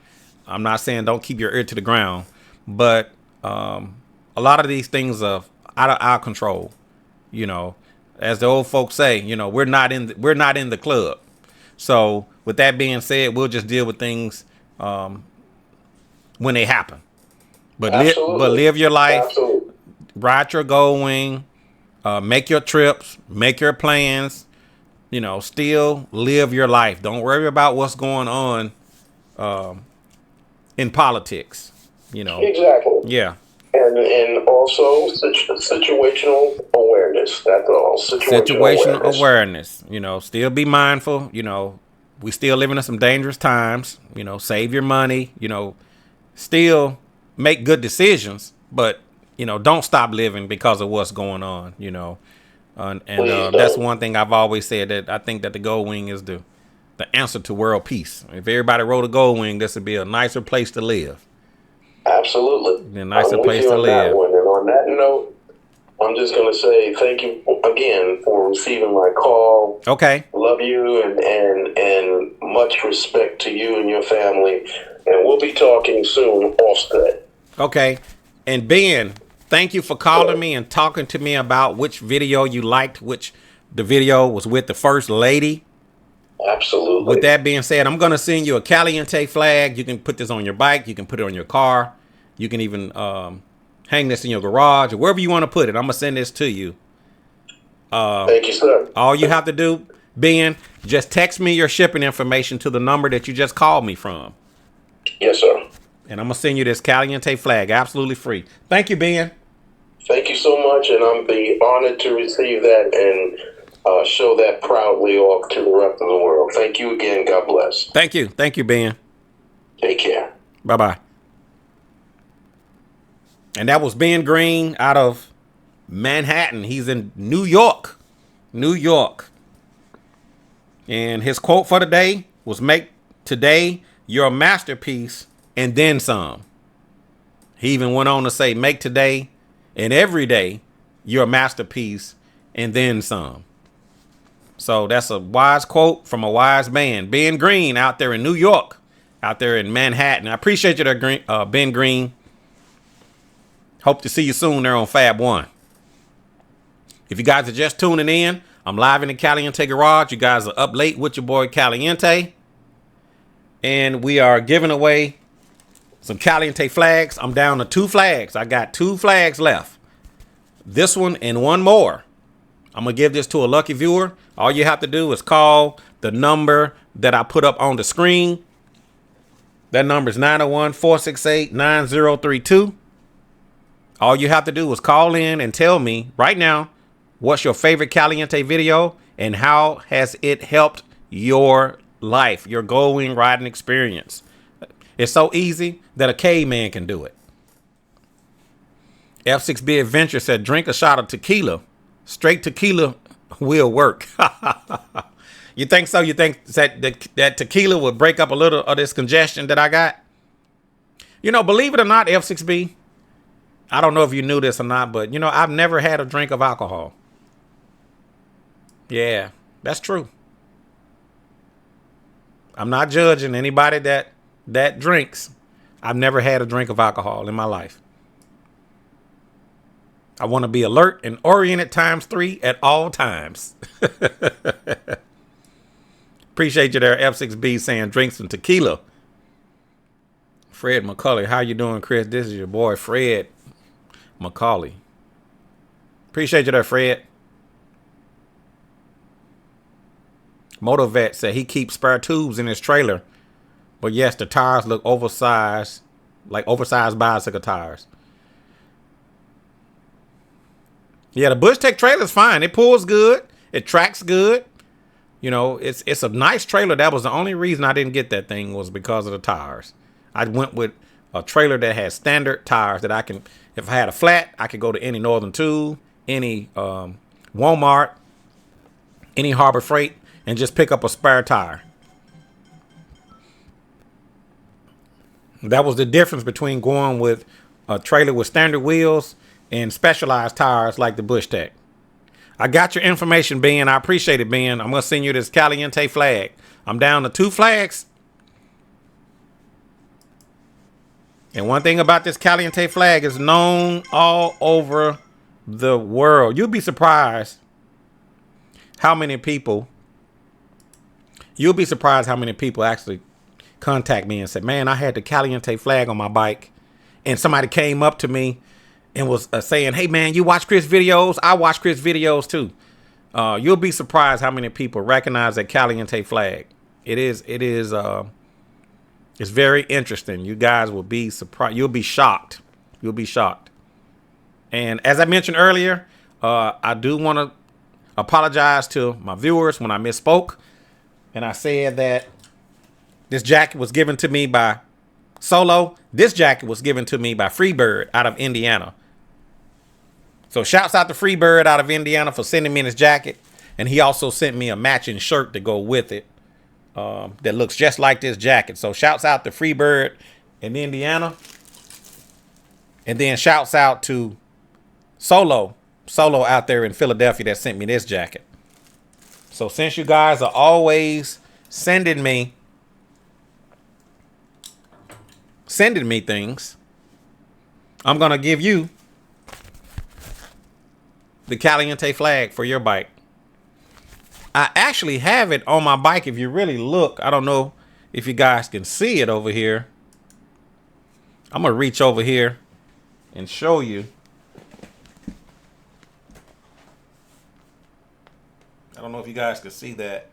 I'm not saying don't keep your ear to the ground. But a lot of these things are out of our control. You know, as the old folks say, you know, we're not in the club. So with that being said, we'll just deal with things when they happen. But live your life. Absolutely. Ride your gold wing. Make your trips. Make your plans. You know, still live your life. Don't worry about what's going on in politics. You know. Exactly. Yeah. And also situational awareness. That's all. Situational awareness. You know, still be mindful. You know, we still living in some dangerous times. You know, save your money. You know, still make good decisions, but you know, don't stop living because of what's going on. You know, and that's one thing I've always said, that I think that the gold wing is the answer to world peace. If everybody rode a gold wing, this would be a nicer place to live. Absolutely. A nicer place to live. And on that note, I'm just going to say thank you again for receiving my call. Okay. Love you and much respect to you and your family. And we'll be talking soon off set. Okay. And Ben, Thank you for calling me and talking to me about which video you liked, which the video was with the first lady. Absolutely. With that being said, I'm going to send you a Caliente flag. You can put this on your bike. You can put it on your car. You can even hang this in your garage or wherever you want to put it. I'm going to send this to you. Thank you, sir. All you have to do, Ben, just text me your shipping information to the number that you just called me from. Yes, sir. And I'm going to send you this Caliente flag absolutely free. Thank you, Ben. Thank you so much, and I'm be honored to receive that and show that proudly off to the rest of the world. Thank you again. God bless. Thank you. Thank you, Ben. Take care. Bye-bye. And that was Ben Green out of Manhattan. He's in New York. New York. And his quote for the day was, make today your masterpiece and then some. He even went on to say, make today and every day your masterpiece and then some. So that's a wise quote from a wise man. Ben Green out there in New York, out there in Manhattan. I appreciate you there, Ben Green. Hope to see you soon there on Fab 1. If you guys are just tuning in, I'm live in the Caliente garage. You guys are up late with your boy Caliente. And we are giving away some Caliente flags. I'm down to 2 flags. I got 2 flags left. This one and one more. I'm going to give this to a lucky viewer. All you have to do is call the number that I put up on the screen. That number is 901-468-9032. All you have to do is call in and tell me right now what's your favorite Caliente video and how has it helped your life, your going riding experience. It's so easy that a caveman can do it. F6B Adventure said, drink a shot of tequila. Straight tequila will work. You think so? You think that tequila would break up a little of this congestion that I got? You know, believe it or not, F6B, I don't know if you knew this or not, but, you know, I've never had a drink of alcohol. Yeah, that's true. I'm not judging anybody that drinks. I've never had a drink of alcohol in my life. I want to be alert and oriented ×3 at all times. Appreciate you there, F6B, saying drink some tequila. Fred McCulley, how you doing, Chris? This is your boy, Fred McCauley. Appreciate you there, Fred. Motovet said he keeps spare tubes in his trailer. But yes, the tires look oversized, like oversized bicycle tires. Yeah, the Bush Tech trailer is fine. It pulls good. It tracks good. You know, it's a nice trailer. That was the only reason I didn't get that thing was because of the tires. I went with a trailer that has standard tires that I can, if I had a flat, I could go to any Northern Tool, any Walmart, any Harbor Freight, and just pick up a spare tire. That was the difference between going with a trailer with standard wheels and specialized tires like the Bush Tech. I got your information, Ben. I appreciate it, Ben. I'm going to send you this Caliente flag. I'm down to 2 flags. And one thing about this Caliente flag is known all over the world. You'll be surprised how many people actually contact me and say, man, I had the Caliente flag on my bike. And somebody came up to me and was saying, hey, man, you watch Chris videos? I watch Chris videos, too. You'll be surprised how many people recognize that Caliente flag. It's very interesting. You guys will be surprised. You'll be shocked. You'll be shocked. And as I mentioned earlier, I do want to apologize to my viewers when I misspoke. And I said that this jacket was given to me by Solo. This jacket was given to me by Freebird out of Indiana. So shouts out to Freebird out of Indiana for sending me this jacket. And he also sent me a matching shirt to go with it that looks just like this jacket. So shouts out to Freebird in Indiana. And then shouts out to Solo out there in Philadelphia that sent me this jacket. So since you guys are always sending me things, I'm going to give you the Caliente Flag for your bike. I actually have it on my bike. If you really look, I don't know if you guys can see it over here. I'm going to reach over here and show you. I don't know if you guys can see that.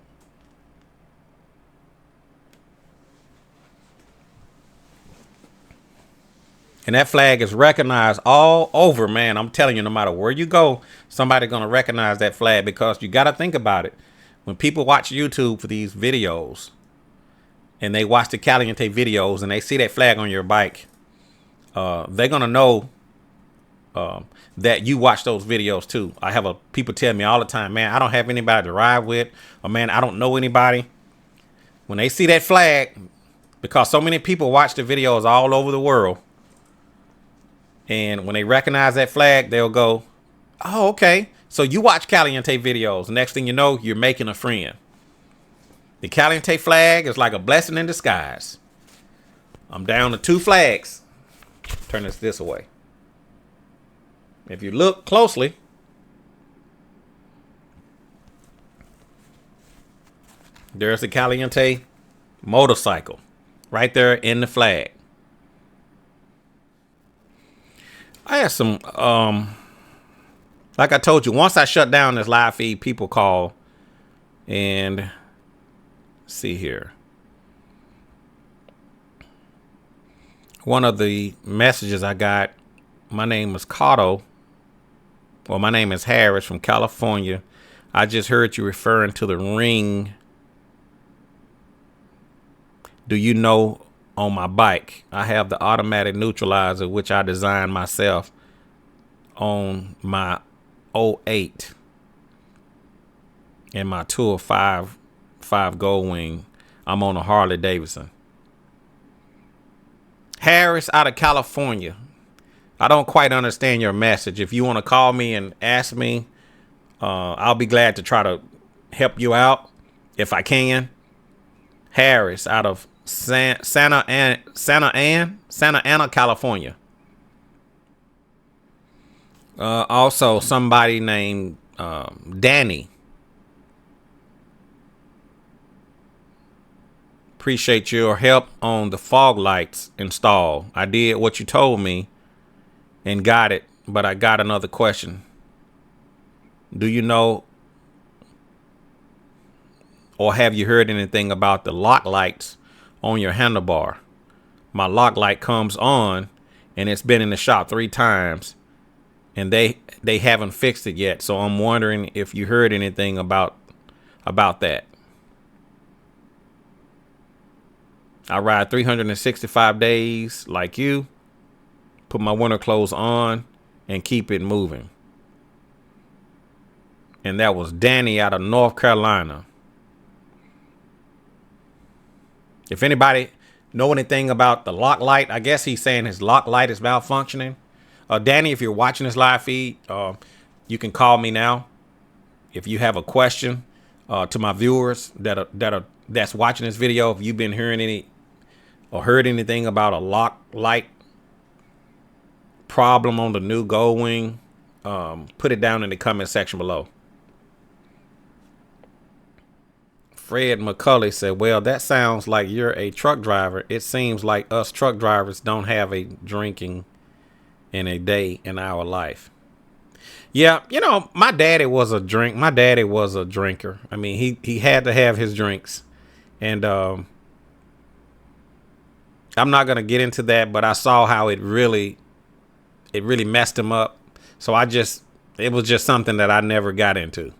And that flag is recognized all over, man. I'm telling you, no matter where you go, somebody's going to recognize that flag, because you got to think about it. When people watch YouTube for these videos and they watch the Caliente videos and they see that flag on your bike, they're going to know that you watch those videos too. I have people tell me all the time, man, I don't have anybody to ride with, or man, I don't know anybody. When they see that flag, because so many people watch the videos all over the world, and when they recognize that flag, they'll go, oh, okay. So you watch Caliente videos. Next thing you know, you're making a friend. The Caliente Flag is like a blessing in disguise. I'm down to 2 flags. Turn this away. If you look closely, there's the Caliente motorcycle right there in the flag. I had some, like I told you, once I shut down this live feed, people call and see here. One of the messages I got, my name is Cotto. Well, my name is Harris from California. I just heard you referring to the ring. Do you know on my bike, I have the automatic neutralizer, which I designed myself on my 08 and my Tour 5 Gold Wing. I'm on a Harley Davidson. Harris out of California. I don't quite understand your message. If you want to call me and ask me, I'll be glad to try to help you out if I can. Harris out of Santa Ana, California. Also, somebody named Danny. Appreciate your help on the fog lights install. I did what you told me and got it, but I got another question. Do you know or have you heard anything about the lock lights on your handlebar? My lock light comes on and it's been in the shop 3 times and they haven't fixed it yet. So I'm wondering if you heard anything about that. I ride 365 days like you, put my winter clothes on and keep it moving. And that was Danny out of North Carolina. If anybody know anything about the lock light, I guess he's saying his lock light is malfunctioning. Danny, if you're watching this live feed, you can call me now. If you have a question to my viewers that's watching this video, if you've been hearing any or heard anything about a lock light problem on the new Gold Wing, put it down in the comment section below. Fred McCulley said, well, that sounds like you're a truck driver. It seems like us truck drivers don't have a drinking in a day in our life. Yeah, you know, my daddy was a drinker. I mean, he had to have his drinks. And I'm not going to get into that, but I saw how it really messed him up. So it was just something that I never got into.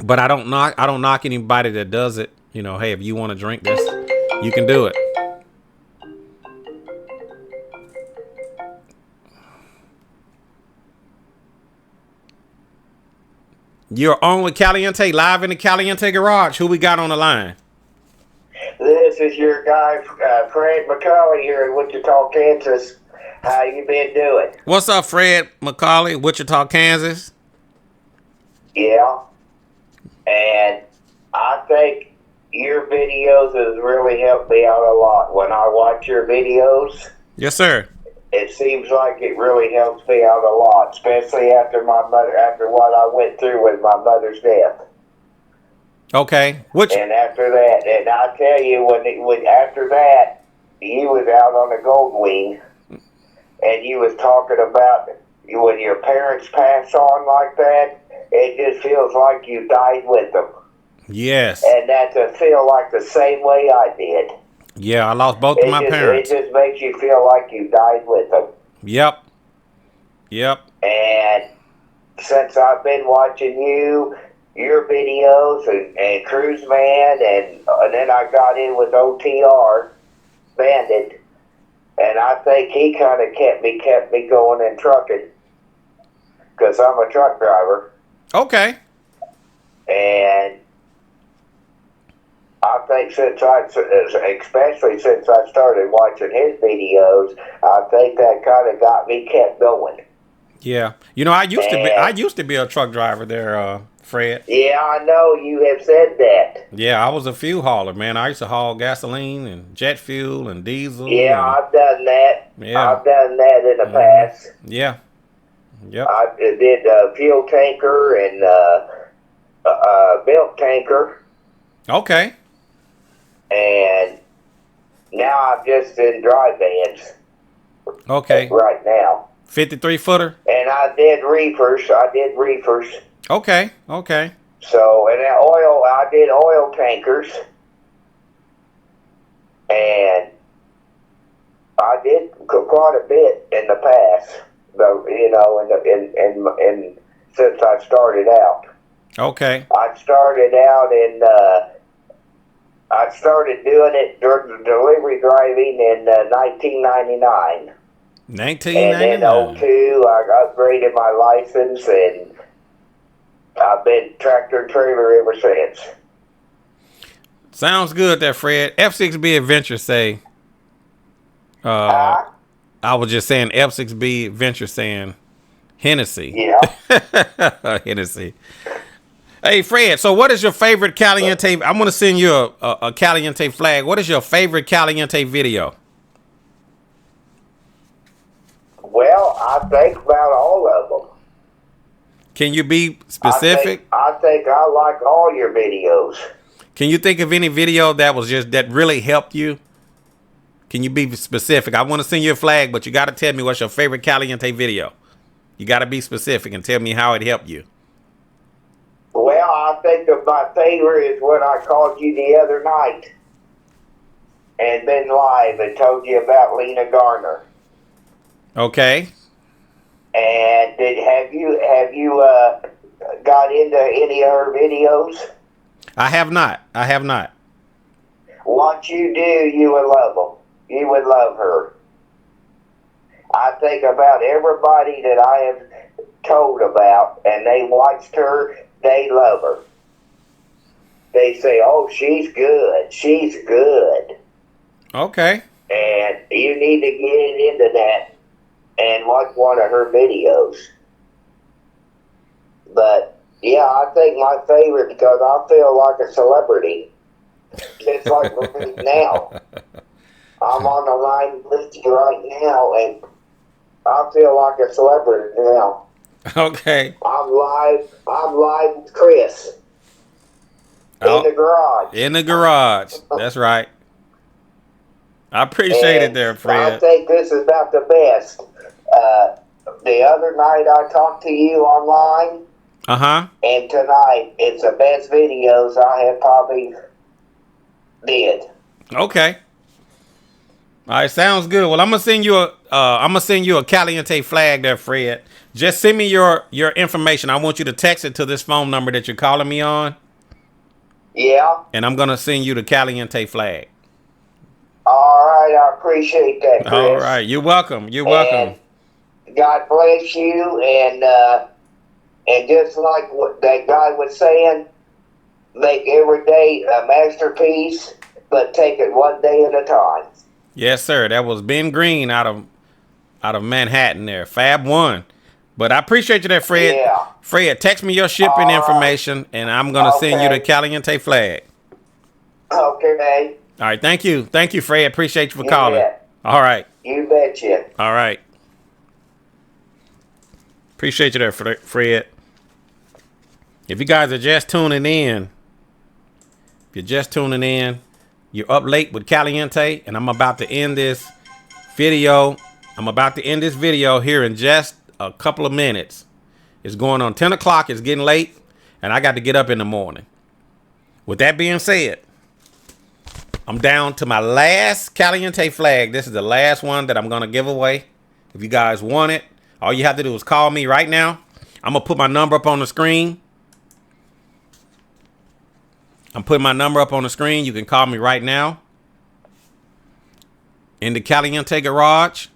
But I don't knock anybody that does it. You know, hey, if you want to drink this, you can do it. You're on with Caliente, live in the Caliente garage. Who we got on the line? This is your guy, Fred McCauley here in Wichita, Kansas. How you been doing? What's up, Fred McCauley, Wichita, Kansas? Yeah. And I think your videos has really helped me out a lot. When I watch your videos, Yes, sir. it seems like it really helps me out a lot, especially after what I went through with my mother's death. Okay. And after that, and I tell you, when after that, you was out on the Gold Wing, and you was talking about when your parents pass on like that, it just feels like you died with them. Yes. And that to feel like the same way I did. Yeah, I lost both of my parents. It just makes you feel like you died with them. Yep. And since I've been watching your videos and Cruise Man, and then I got in with OTR Bandit, and I think he kind of kept me going in trucking, because I'm a truck driver. Okay. And I think especially since I started watching his videos, I think that kind of got me kept going. Yeah. You know, I used to be a truck driver there, Fred. Yeah, I know you have said that. Yeah, I was a fuel hauler, man. I used to haul gasoline and jet fuel and diesel. Yeah, I've done that. Yeah. I've done that in the past. Yeah. Yep. I did fuel tanker and milk tanker. Okay. And now I'm just in dry vans. Okay. Right now. 53 footer? And I did reefers. Okay. So, and I did oil tankers. And I did quite a bit in the past, though, you know, in since I started out. Okay. I started doing it during the delivery driving in 1999. 1999. And in 2002, I upgraded my license, and I've been tractor and trailer ever since. Sounds good there, Fred. F6B Adventure say. I was just saying F6B Adventure saying Hennessy. Yeah. Hennessy. Hey, Fred, so what is your favorite Caliente? I'm going to send you a Caliente Flag. What is your favorite Caliente video? Well, I think about all of them. Can you be specific? I think I like all your videos. Can you think of any video that really helped you? Can you be specific? I want to send you a flag, but you got to tell me what's your favorite Caliente video. You got to be specific and tell me how it helped you. Well, I think of my favorite is when I called you the other night and been live and told you about Lena Garner. Okay. And have you got into any of her videos? I have not. Once you do, you would love them. You would love her. I think about everybody that I have told about, and they watched her. They love her. They say, "Oh, she's good. She's good." Okay. And you need to get into that and watch one of her videos. But yeah, I think my favorite, because I feel like a celebrity. Just like right now. I'm on the line with you right now, and I feel like a celebrity now. Okay. I'm live with Chris. In the garage. In the garage. That's right. I appreciate it there, Fred. I think this is about the best. The other night I talked to you online. Uh-huh. And tonight it's the best videos I have probably did. Okay. All right, sounds good. Well, I'm gonna send you a Caliente Flag there, Fred. Just send me your information. I want you to text it to this phone number that you're calling me on. Yeah. And I'm gonna send you the Caliente Flag. All right, I appreciate that, Chris. All right, you're welcome. You're welcome. And God bless you, and just like what that guy was saying, make every day a masterpiece, but take it one day at a time. Yes, sir. That was Ben Green out of Manhattan there, Fab One. But I appreciate you there, Fred. Yeah. Fred, text me your shipping information, and I'm gonna send you the Caliente Flag. Okay. All right, thank you, Fred. Appreciate you for You calling. bet. All right. You betcha. All right. Appreciate you there, Fred. If you guys are just tuning in, you're up late with Caliente, and I'm about to end this video. Here in just a couple of minutes. It's going on 10 o'clock. It's getting late, and I got to get up in the morning. With that being said, I'm down to my last Caliente flag. This is the last one that I'm going to give away. If you guys want it, all you have to do is call me right now. I'm going to put my number up on the screen. I'm putting my number up on the screen. You can call me right now. In the Caliente Garage.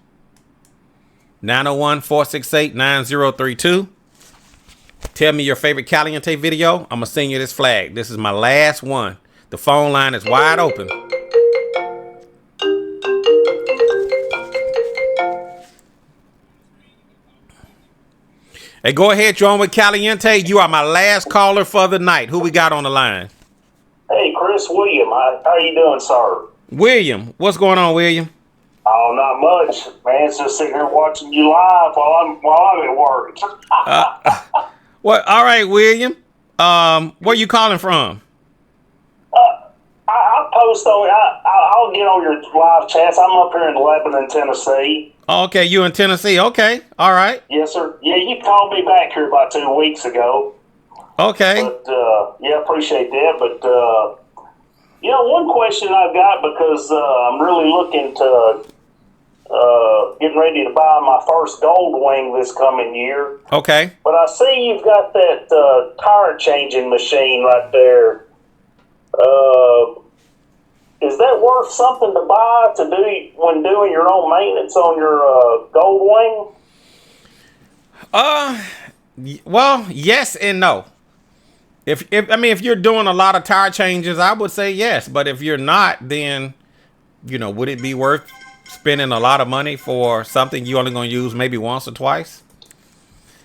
901-468-9032. Tell me your favorite Caliente video. I'm going to send you this flag. This is my last one. The phone line is wide open. Hey, go ahead. You're on with Caliente. You are my last caller for the night. Who we got on the line? Hey, Chris William. How you doing, sir? William. What's going on, William? Oh, not much, man. It's just sitting here watching you live while I'm at work. Well, all right, William. Where you calling from? I'll post on. I'll get on your live chats. I'm up here in Lebanon, Tennessee. Okay, you in Tennessee? Okay, all right. Yes, sir. Yeah, you called me back here about 2 weeks ago. Okay. But yeah, appreciate that. But one question I've got, because I'm really looking to getting ready to buy my first Gold Wing this coming year. Okay. But I see you've got that tire changing machine right there. Is that worth something to buy to do when doing your own maintenance on your Gold Wing? Well, yes and no. If you're doing a lot of tire changes, I would say yes. But if you're not, then would it be worth spending a lot of money for something you only going to use maybe once or twice?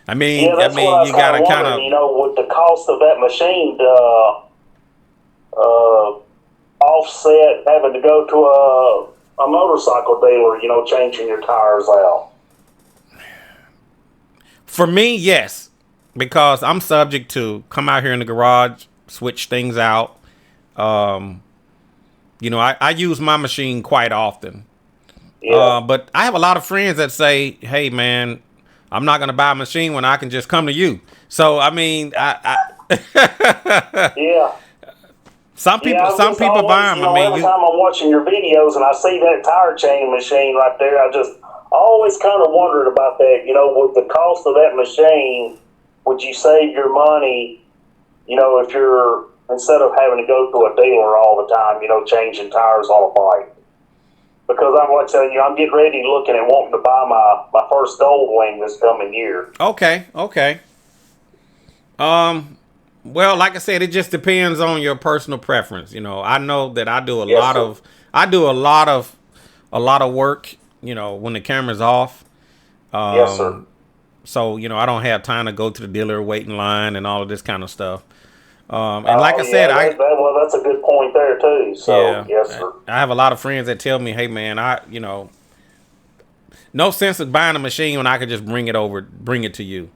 Yeah, that's what I was you gotta kind of with the cost of that machine offset having to go to a motorcycle dealer, changing your tires out. For me, yes, because I'm subject to come out here in the garage, switch things out. I use my machine quite often. Yeah. But I have a lot of friends that say, "Hey, man, I'm not going to buy a machine when I can just come to you." So, I yeah. Some people buy them. Every time I'm watching your videos and I see that tire chain machine right there, I always kind of wondered about that. With the cost of that machine, would you save your money? If you're, instead of having to go to a dealer all the time, changing tires on a bike. Because I'm telling you, I'm getting ready, looking at wanting to buy my first Gold Wing this coming year. Okay. Well, like I said, it just depends on your personal preference. I know that I do a lot of work, when the camera's off. Yes, sir. So, I don't have time to go to the dealer, wait in line and all of this kind of stuff. And like I said, that's a good point there too. So, yeah, yes, sir. I have a lot of friends that tell me, "Hey, man, no sense of buying a machine when I could just bring it to you."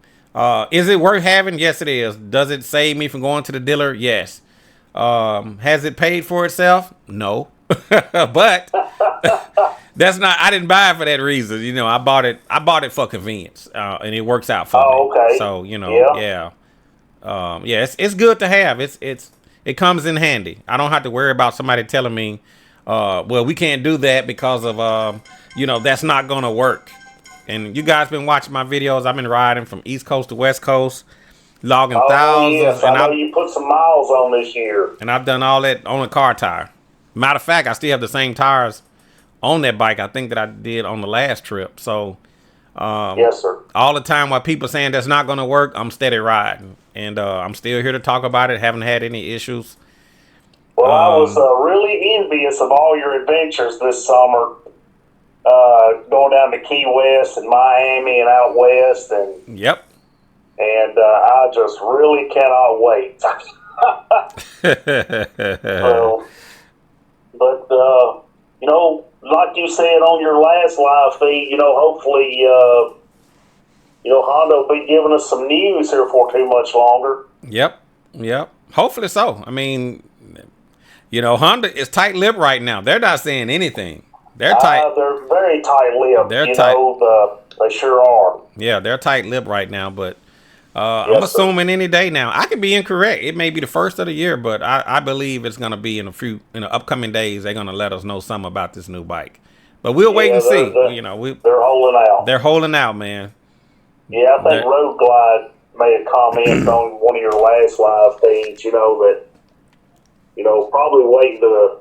Is it worth having? Yes, it is. Does it save me from going to the dealer? Yes. Has it paid for itself? No. But that's not. I didn't buy it for that reason. I bought it for convenience, and it works out for me. Okay. So yeah. It's good to have. It comes in handy. I don't have to worry about somebody telling me, well, we can't do that because of that's not gonna work. And you guys been watching my videos. I've been riding from East Coast to West Coast, logging thousands. Yes. And I know you put some miles on this year. And I've done all that on a car tire. Matter of fact, I still have the same tires on that bike I think that I did on the last trip. So yes, sir. All the time while people saying that's not going to work, I'm steady riding. And I'm still here to talk about it. Haven't had any issues. Well, I was really envious of all your adventures this summer. Going down to Key West and Miami and out west, and yep. And I just really cannot wait. like you said on your last live feed, hopefully, Honda will be giving us some news here for too much longer. Yep. Hopefully so. I mean, Honda is tight-lipped right now. They're not saying anything. They're tight. They're very tight-lipped. They're tight. They sure are. Yeah, they're tight-lipped right now, but Yes, I'm sir. assuming any day now. I could be incorrect. It may be the first of the year, but I believe it's going to be in the upcoming days. They're going to let us know something about this new bike. But we'll wait and see. They're holding out. They're holding out, man. Yeah, I think Road Glide made a comment on one of your last live feeds, that, probably waiting to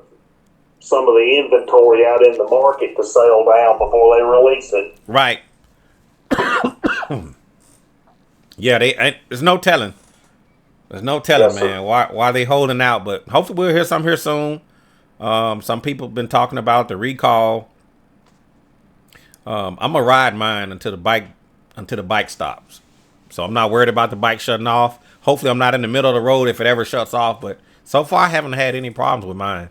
some of the inventory out in the market to sell down before they release it. Right. Yeah, there's no telling. There's no telling, Yes, man, why they holding out. But hopefully we'll hear something here soon. Some people have been talking about the recall. I'm gonna ride mine until the bike stops. So I'm not worried about the bike shutting off. Hopefully I'm not in the middle of the road if it ever shuts off. But so far I haven't had any problems with mine.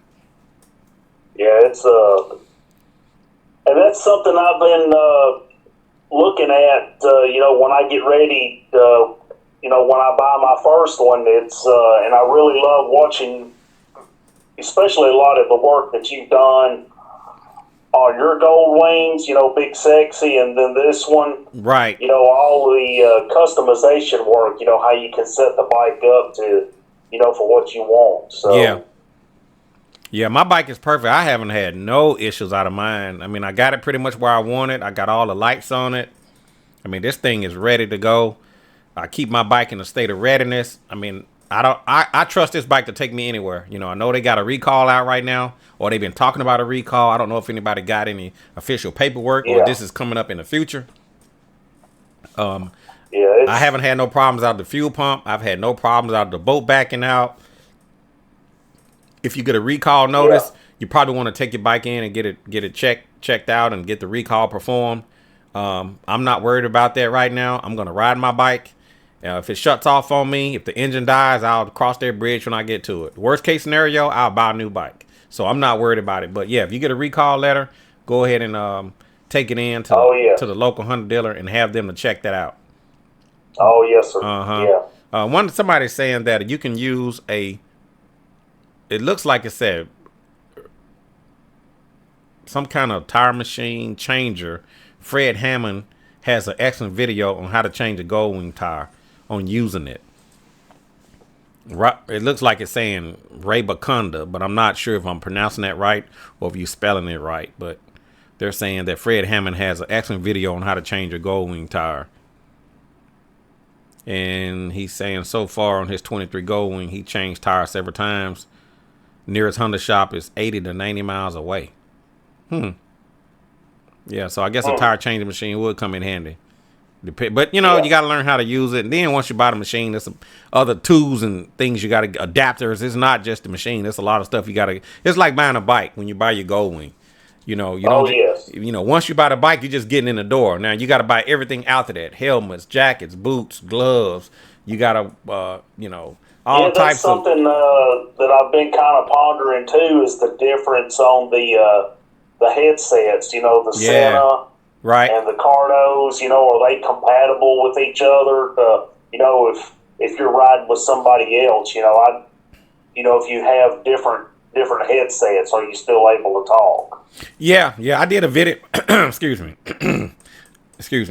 Yeah, it's and that's something I've been looking at. When I get ready, when I buy my first one, it's and I really love watching, especially a lot of the work that you've done on your Gold Wings, Big Sexy, and then this one, Right. All the customization work, how you can set the bike up to, for what you want. So Yeah, my bike is perfect. I haven't had no issues out of mine. I mean, I got it pretty much where I want it. I got all the lights on it. I mean, this thing is ready to go. I keep my bike in a state of readiness. I mean, I trust this bike to take me anywhere. I know they got a recall out right now, or they've been talking about a recall. I don't know if anybody got any official paperwork or this is coming up in the future. I haven't had no problems out of the fuel pump. I've had no problems out of the bolt backing out. If you get a recall notice, you probably want to take your bike in and get it checked out and get the recall performed. I'm not worried about that right now. I'm gonna ride my bike. If it shuts off on me, if the engine dies, I'll cross that bridge when I get to it. Worst case scenario, I'll buy a new bike. So I'm not worried about it. But yeah, if you get a recall letter, go ahead and take it in to the local Honda dealer and have them to check that out. Oh yes, sir. Yeah. Somebody's saying that you can use it looks like it said some kind of tire machine changer. Fred Hammond has an excellent video on how to change a Gold Wing tire on using it. It looks like it's saying Rabacunda, but I'm not sure if I'm pronouncing that right or if you're spelling it right. But they're saying that Fred Hammond has an excellent video on how to change a Gold Wing tire. And he's saying so far on his 23 Gold Wing, he changed tires several times. Nearest Honda shop is 80 to 90 miles away. Yeah, so I guess a tire changing machine would come in handy. But, you got to learn how to use it. And then once you buy the machine, there's some other tools and things you got to, adapters. It's not just the machine. There's a lot of stuff you got to, it's like buying a bike when you buy your Gold Wing. You don't, once you buy the bike, you're just getting in the door. Now you got to buy everything after that. Helmets, jackets, boots, gloves. You got to, all types that's something that I've been kind of pondering too, is the difference on the headsets, the Sena right, and the Cardos, are they compatible with each other? If you're riding with somebody else, if you have different headsets, are you still able to talk? Yeah, I did a video. Excuse me.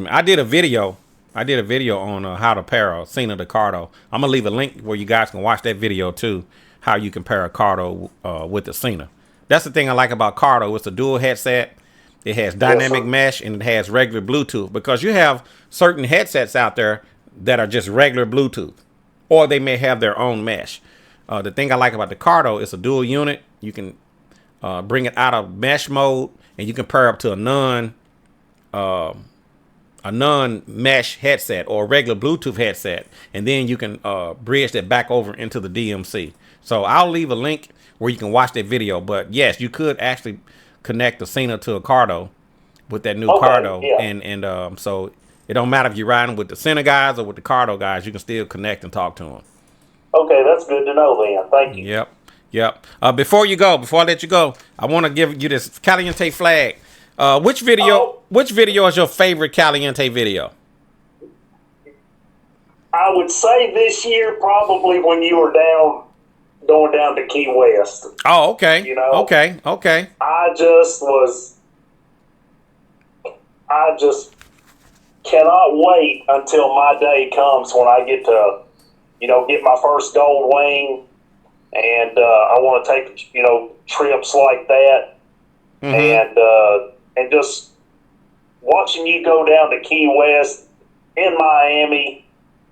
I did a video on how to pair a Sena to Cardo. I'm gonna leave a link where you guys can watch that video too, how you can pair a Cardo with the Sena. That's the thing I like about Cardo. It's a dual headset. It has dynamic mesh and it has regular Bluetooth, because you have certain headsets out there that are just regular Bluetooth, or they may have their own mesh. The thing I like about the Cardo is a dual unit. You can bring it out of mesh mode and you can pair up to a non-mesh headset or a regular Bluetooth headset, and then you can bridge that back over into the DMC. So I'll leave a link where you can watch that video. But yes, you could actually connect the Sena to a Cardo with that new Cardo, and so it don't matter if you're riding with the Sena guys or with the Cardo guys, you can still connect and talk to them. Okay, that's good to know then. Thank you. Yep. Before I let you go, I want to give you this Caliente Flag. Which video is your favorite Caliente video? I would say this year probably when you were going down to Key West. Oh, okay. You know? Okay. I just cannot wait until my day comes when I get to, get my first gold wing, and I want to take, trips like that, and just watching you go down to Key West in Miami,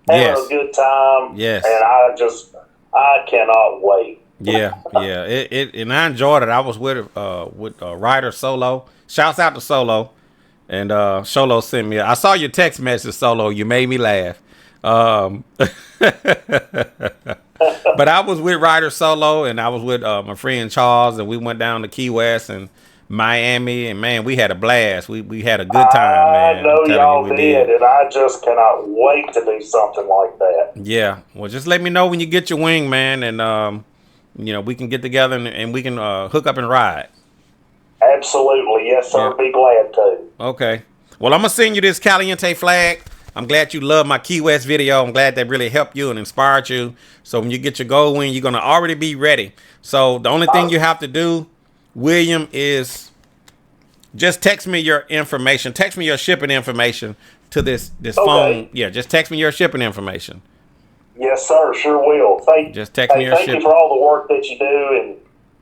having a good time. Yes. And I cannot wait. Yeah. And I enjoyed it. I was with Ryder Solo. Shouts out to Solo. And Solo sent me. I saw your text message, Solo. You made me laugh. But I was with Ryder Solo, and I was with my friend Charles, and we went down to Key West and Miami, and man, we had a blast. We had a good time, man. I know y'all did, and I just cannot wait to do something like that. Yeah. Well, just let me know when you get your wing, man, and we can get together and we can hook up and ride. Absolutely. Yes, sir. Yeah. Be glad to. Okay. Well, I'm going to send you this Caliente Flag. I'm glad you love my Key West video. I'm glad that really helped you and inspired you. So when you get your gold wing, you're going to already be ready. So the only thing you have to do, William, is just text me your information. Text me your shipping information to this phone. Yeah, just text me your shipping information. Yes, sir. Sure will. Thank you for all the work that you do,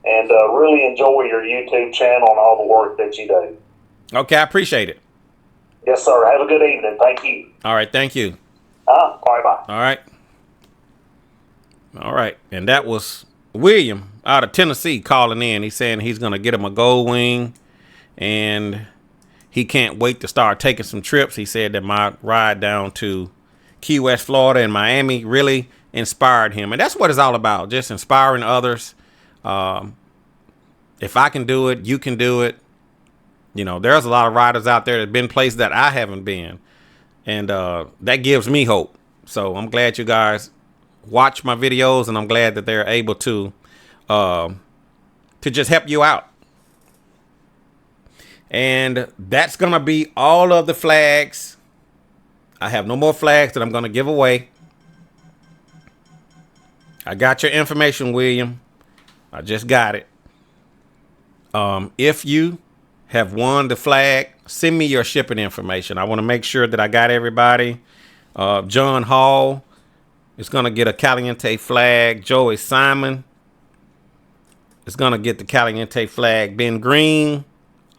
and really enjoy your YouTube channel and all the work that you do. Okay, I appreciate it. Yes, sir. Have a good evening. Thank you. All right, thank you. Bye-bye. All right. And that was William out of Tennessee calling in. He's saying he's going to get him a gold wing, and he can't wait to start taking some trips. He said that my ride down to Key West, Florida, and Miami really inspired him. And that's what it's all about, just inspiring others. If I can do it, you can do it. There's a lot of riders out there that have been places that I haven't been. And that gives me hope. So I'm glad you guys watch my videos, and I'm glad that they're able to just help you out. And that's going to be all of the flags. I have no more flags that I'm going to give away. I got your information, William. I just got it. If you have won the flag, send me your shipping information. I want to make sure that I got everybody. John Hall is going to get a Caliente Flag. Joey Simon is going to get the Caliente Flag. Ben Green,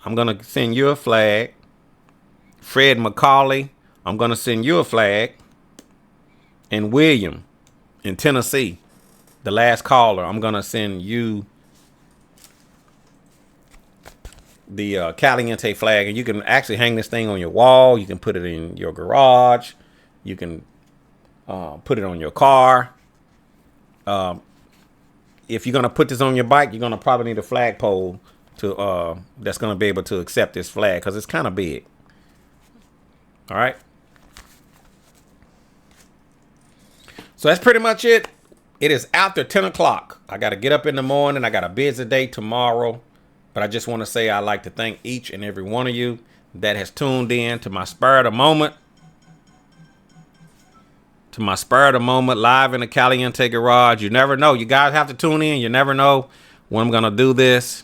I'm going to send you a flag. Fred McCauley, I'm going to send you a flag. And William in Tennessee, the last caller, I'm going to send you the Caliente Flag. And you can actually hang this thing on your wall. You can put it in your garage. You can put it on your car. If you're going to put this on your bike, you're going to probably need a flagpole to that's going to be able to accept this flag, because it's kind of big. All right. So that's pretty much it. It is after 10 o'clock. I got to get up in the morning. I got a busy day tomorrow. But I just want to say I'd like to thank each and every one of you that has tuned in to my Spur of the Moment. To my Spur of the Moment live in the Caliente Garage. You never know. You guys have to tune in. You never know when I'm going to do this.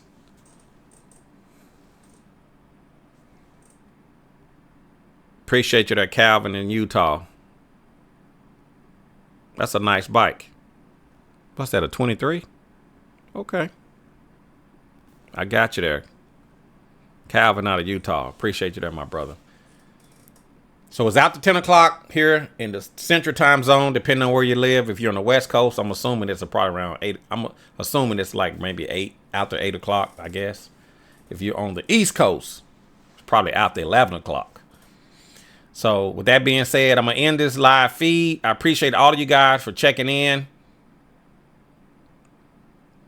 Appreciate you there, Calvin in Utah. That's a nice bike. What's that, a 23? Okay. I got you there. Calvin out of Utah. Appreciate you there, my brother. So it's out to 10 o'clock here in the Central Time Zone, depending on where you live. If you're on the West Coast, I'm assuming it's probably around 8. I'm assuming it's like maybe 8, after 8 o'clock, I guess. If you're on the East Coast, it's probably after 11 o'clock. So with that being said, I'm going to end this live feed. I appreciate all of you guys for checking in.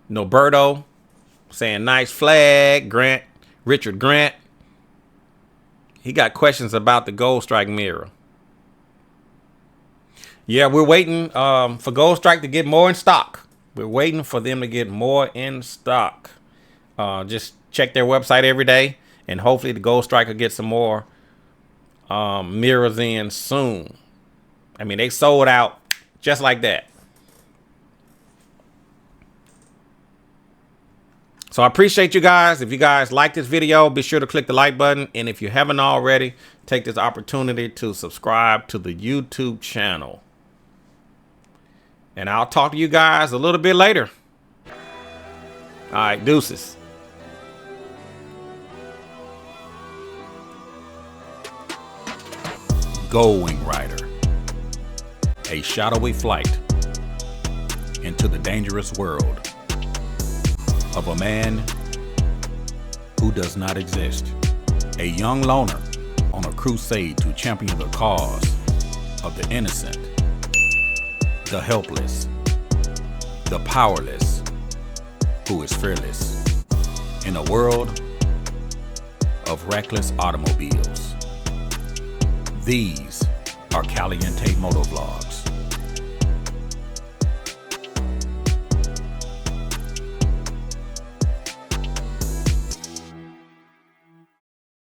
Noberto saying nice flag. Richard Grant. He got questions about the Gold Strike mirror. Yeah, we're waiting for Gold Strike to get more in stock. We're waiting for them to get more in stock. Just check their website every day, and hopefully the Gold Striker gets some more mirrors in soon. I mean, they sold out just like that. So I appreciate you guys. If you guys like this video, be sure to click the like button. And if you haven't already, take this opportunity to subscribe to the YouTube channel. And I'll talk to you guys a little bit later. All right, deuces. Goldwing Rider. A shadowy flight into the dangerous world of a man who does not exist. A young loner on a crusade to champion the cause of the innocent, the helpless, the powerless, who is fearless in a world of reckless automobiles. These are Caliente Motovlogs.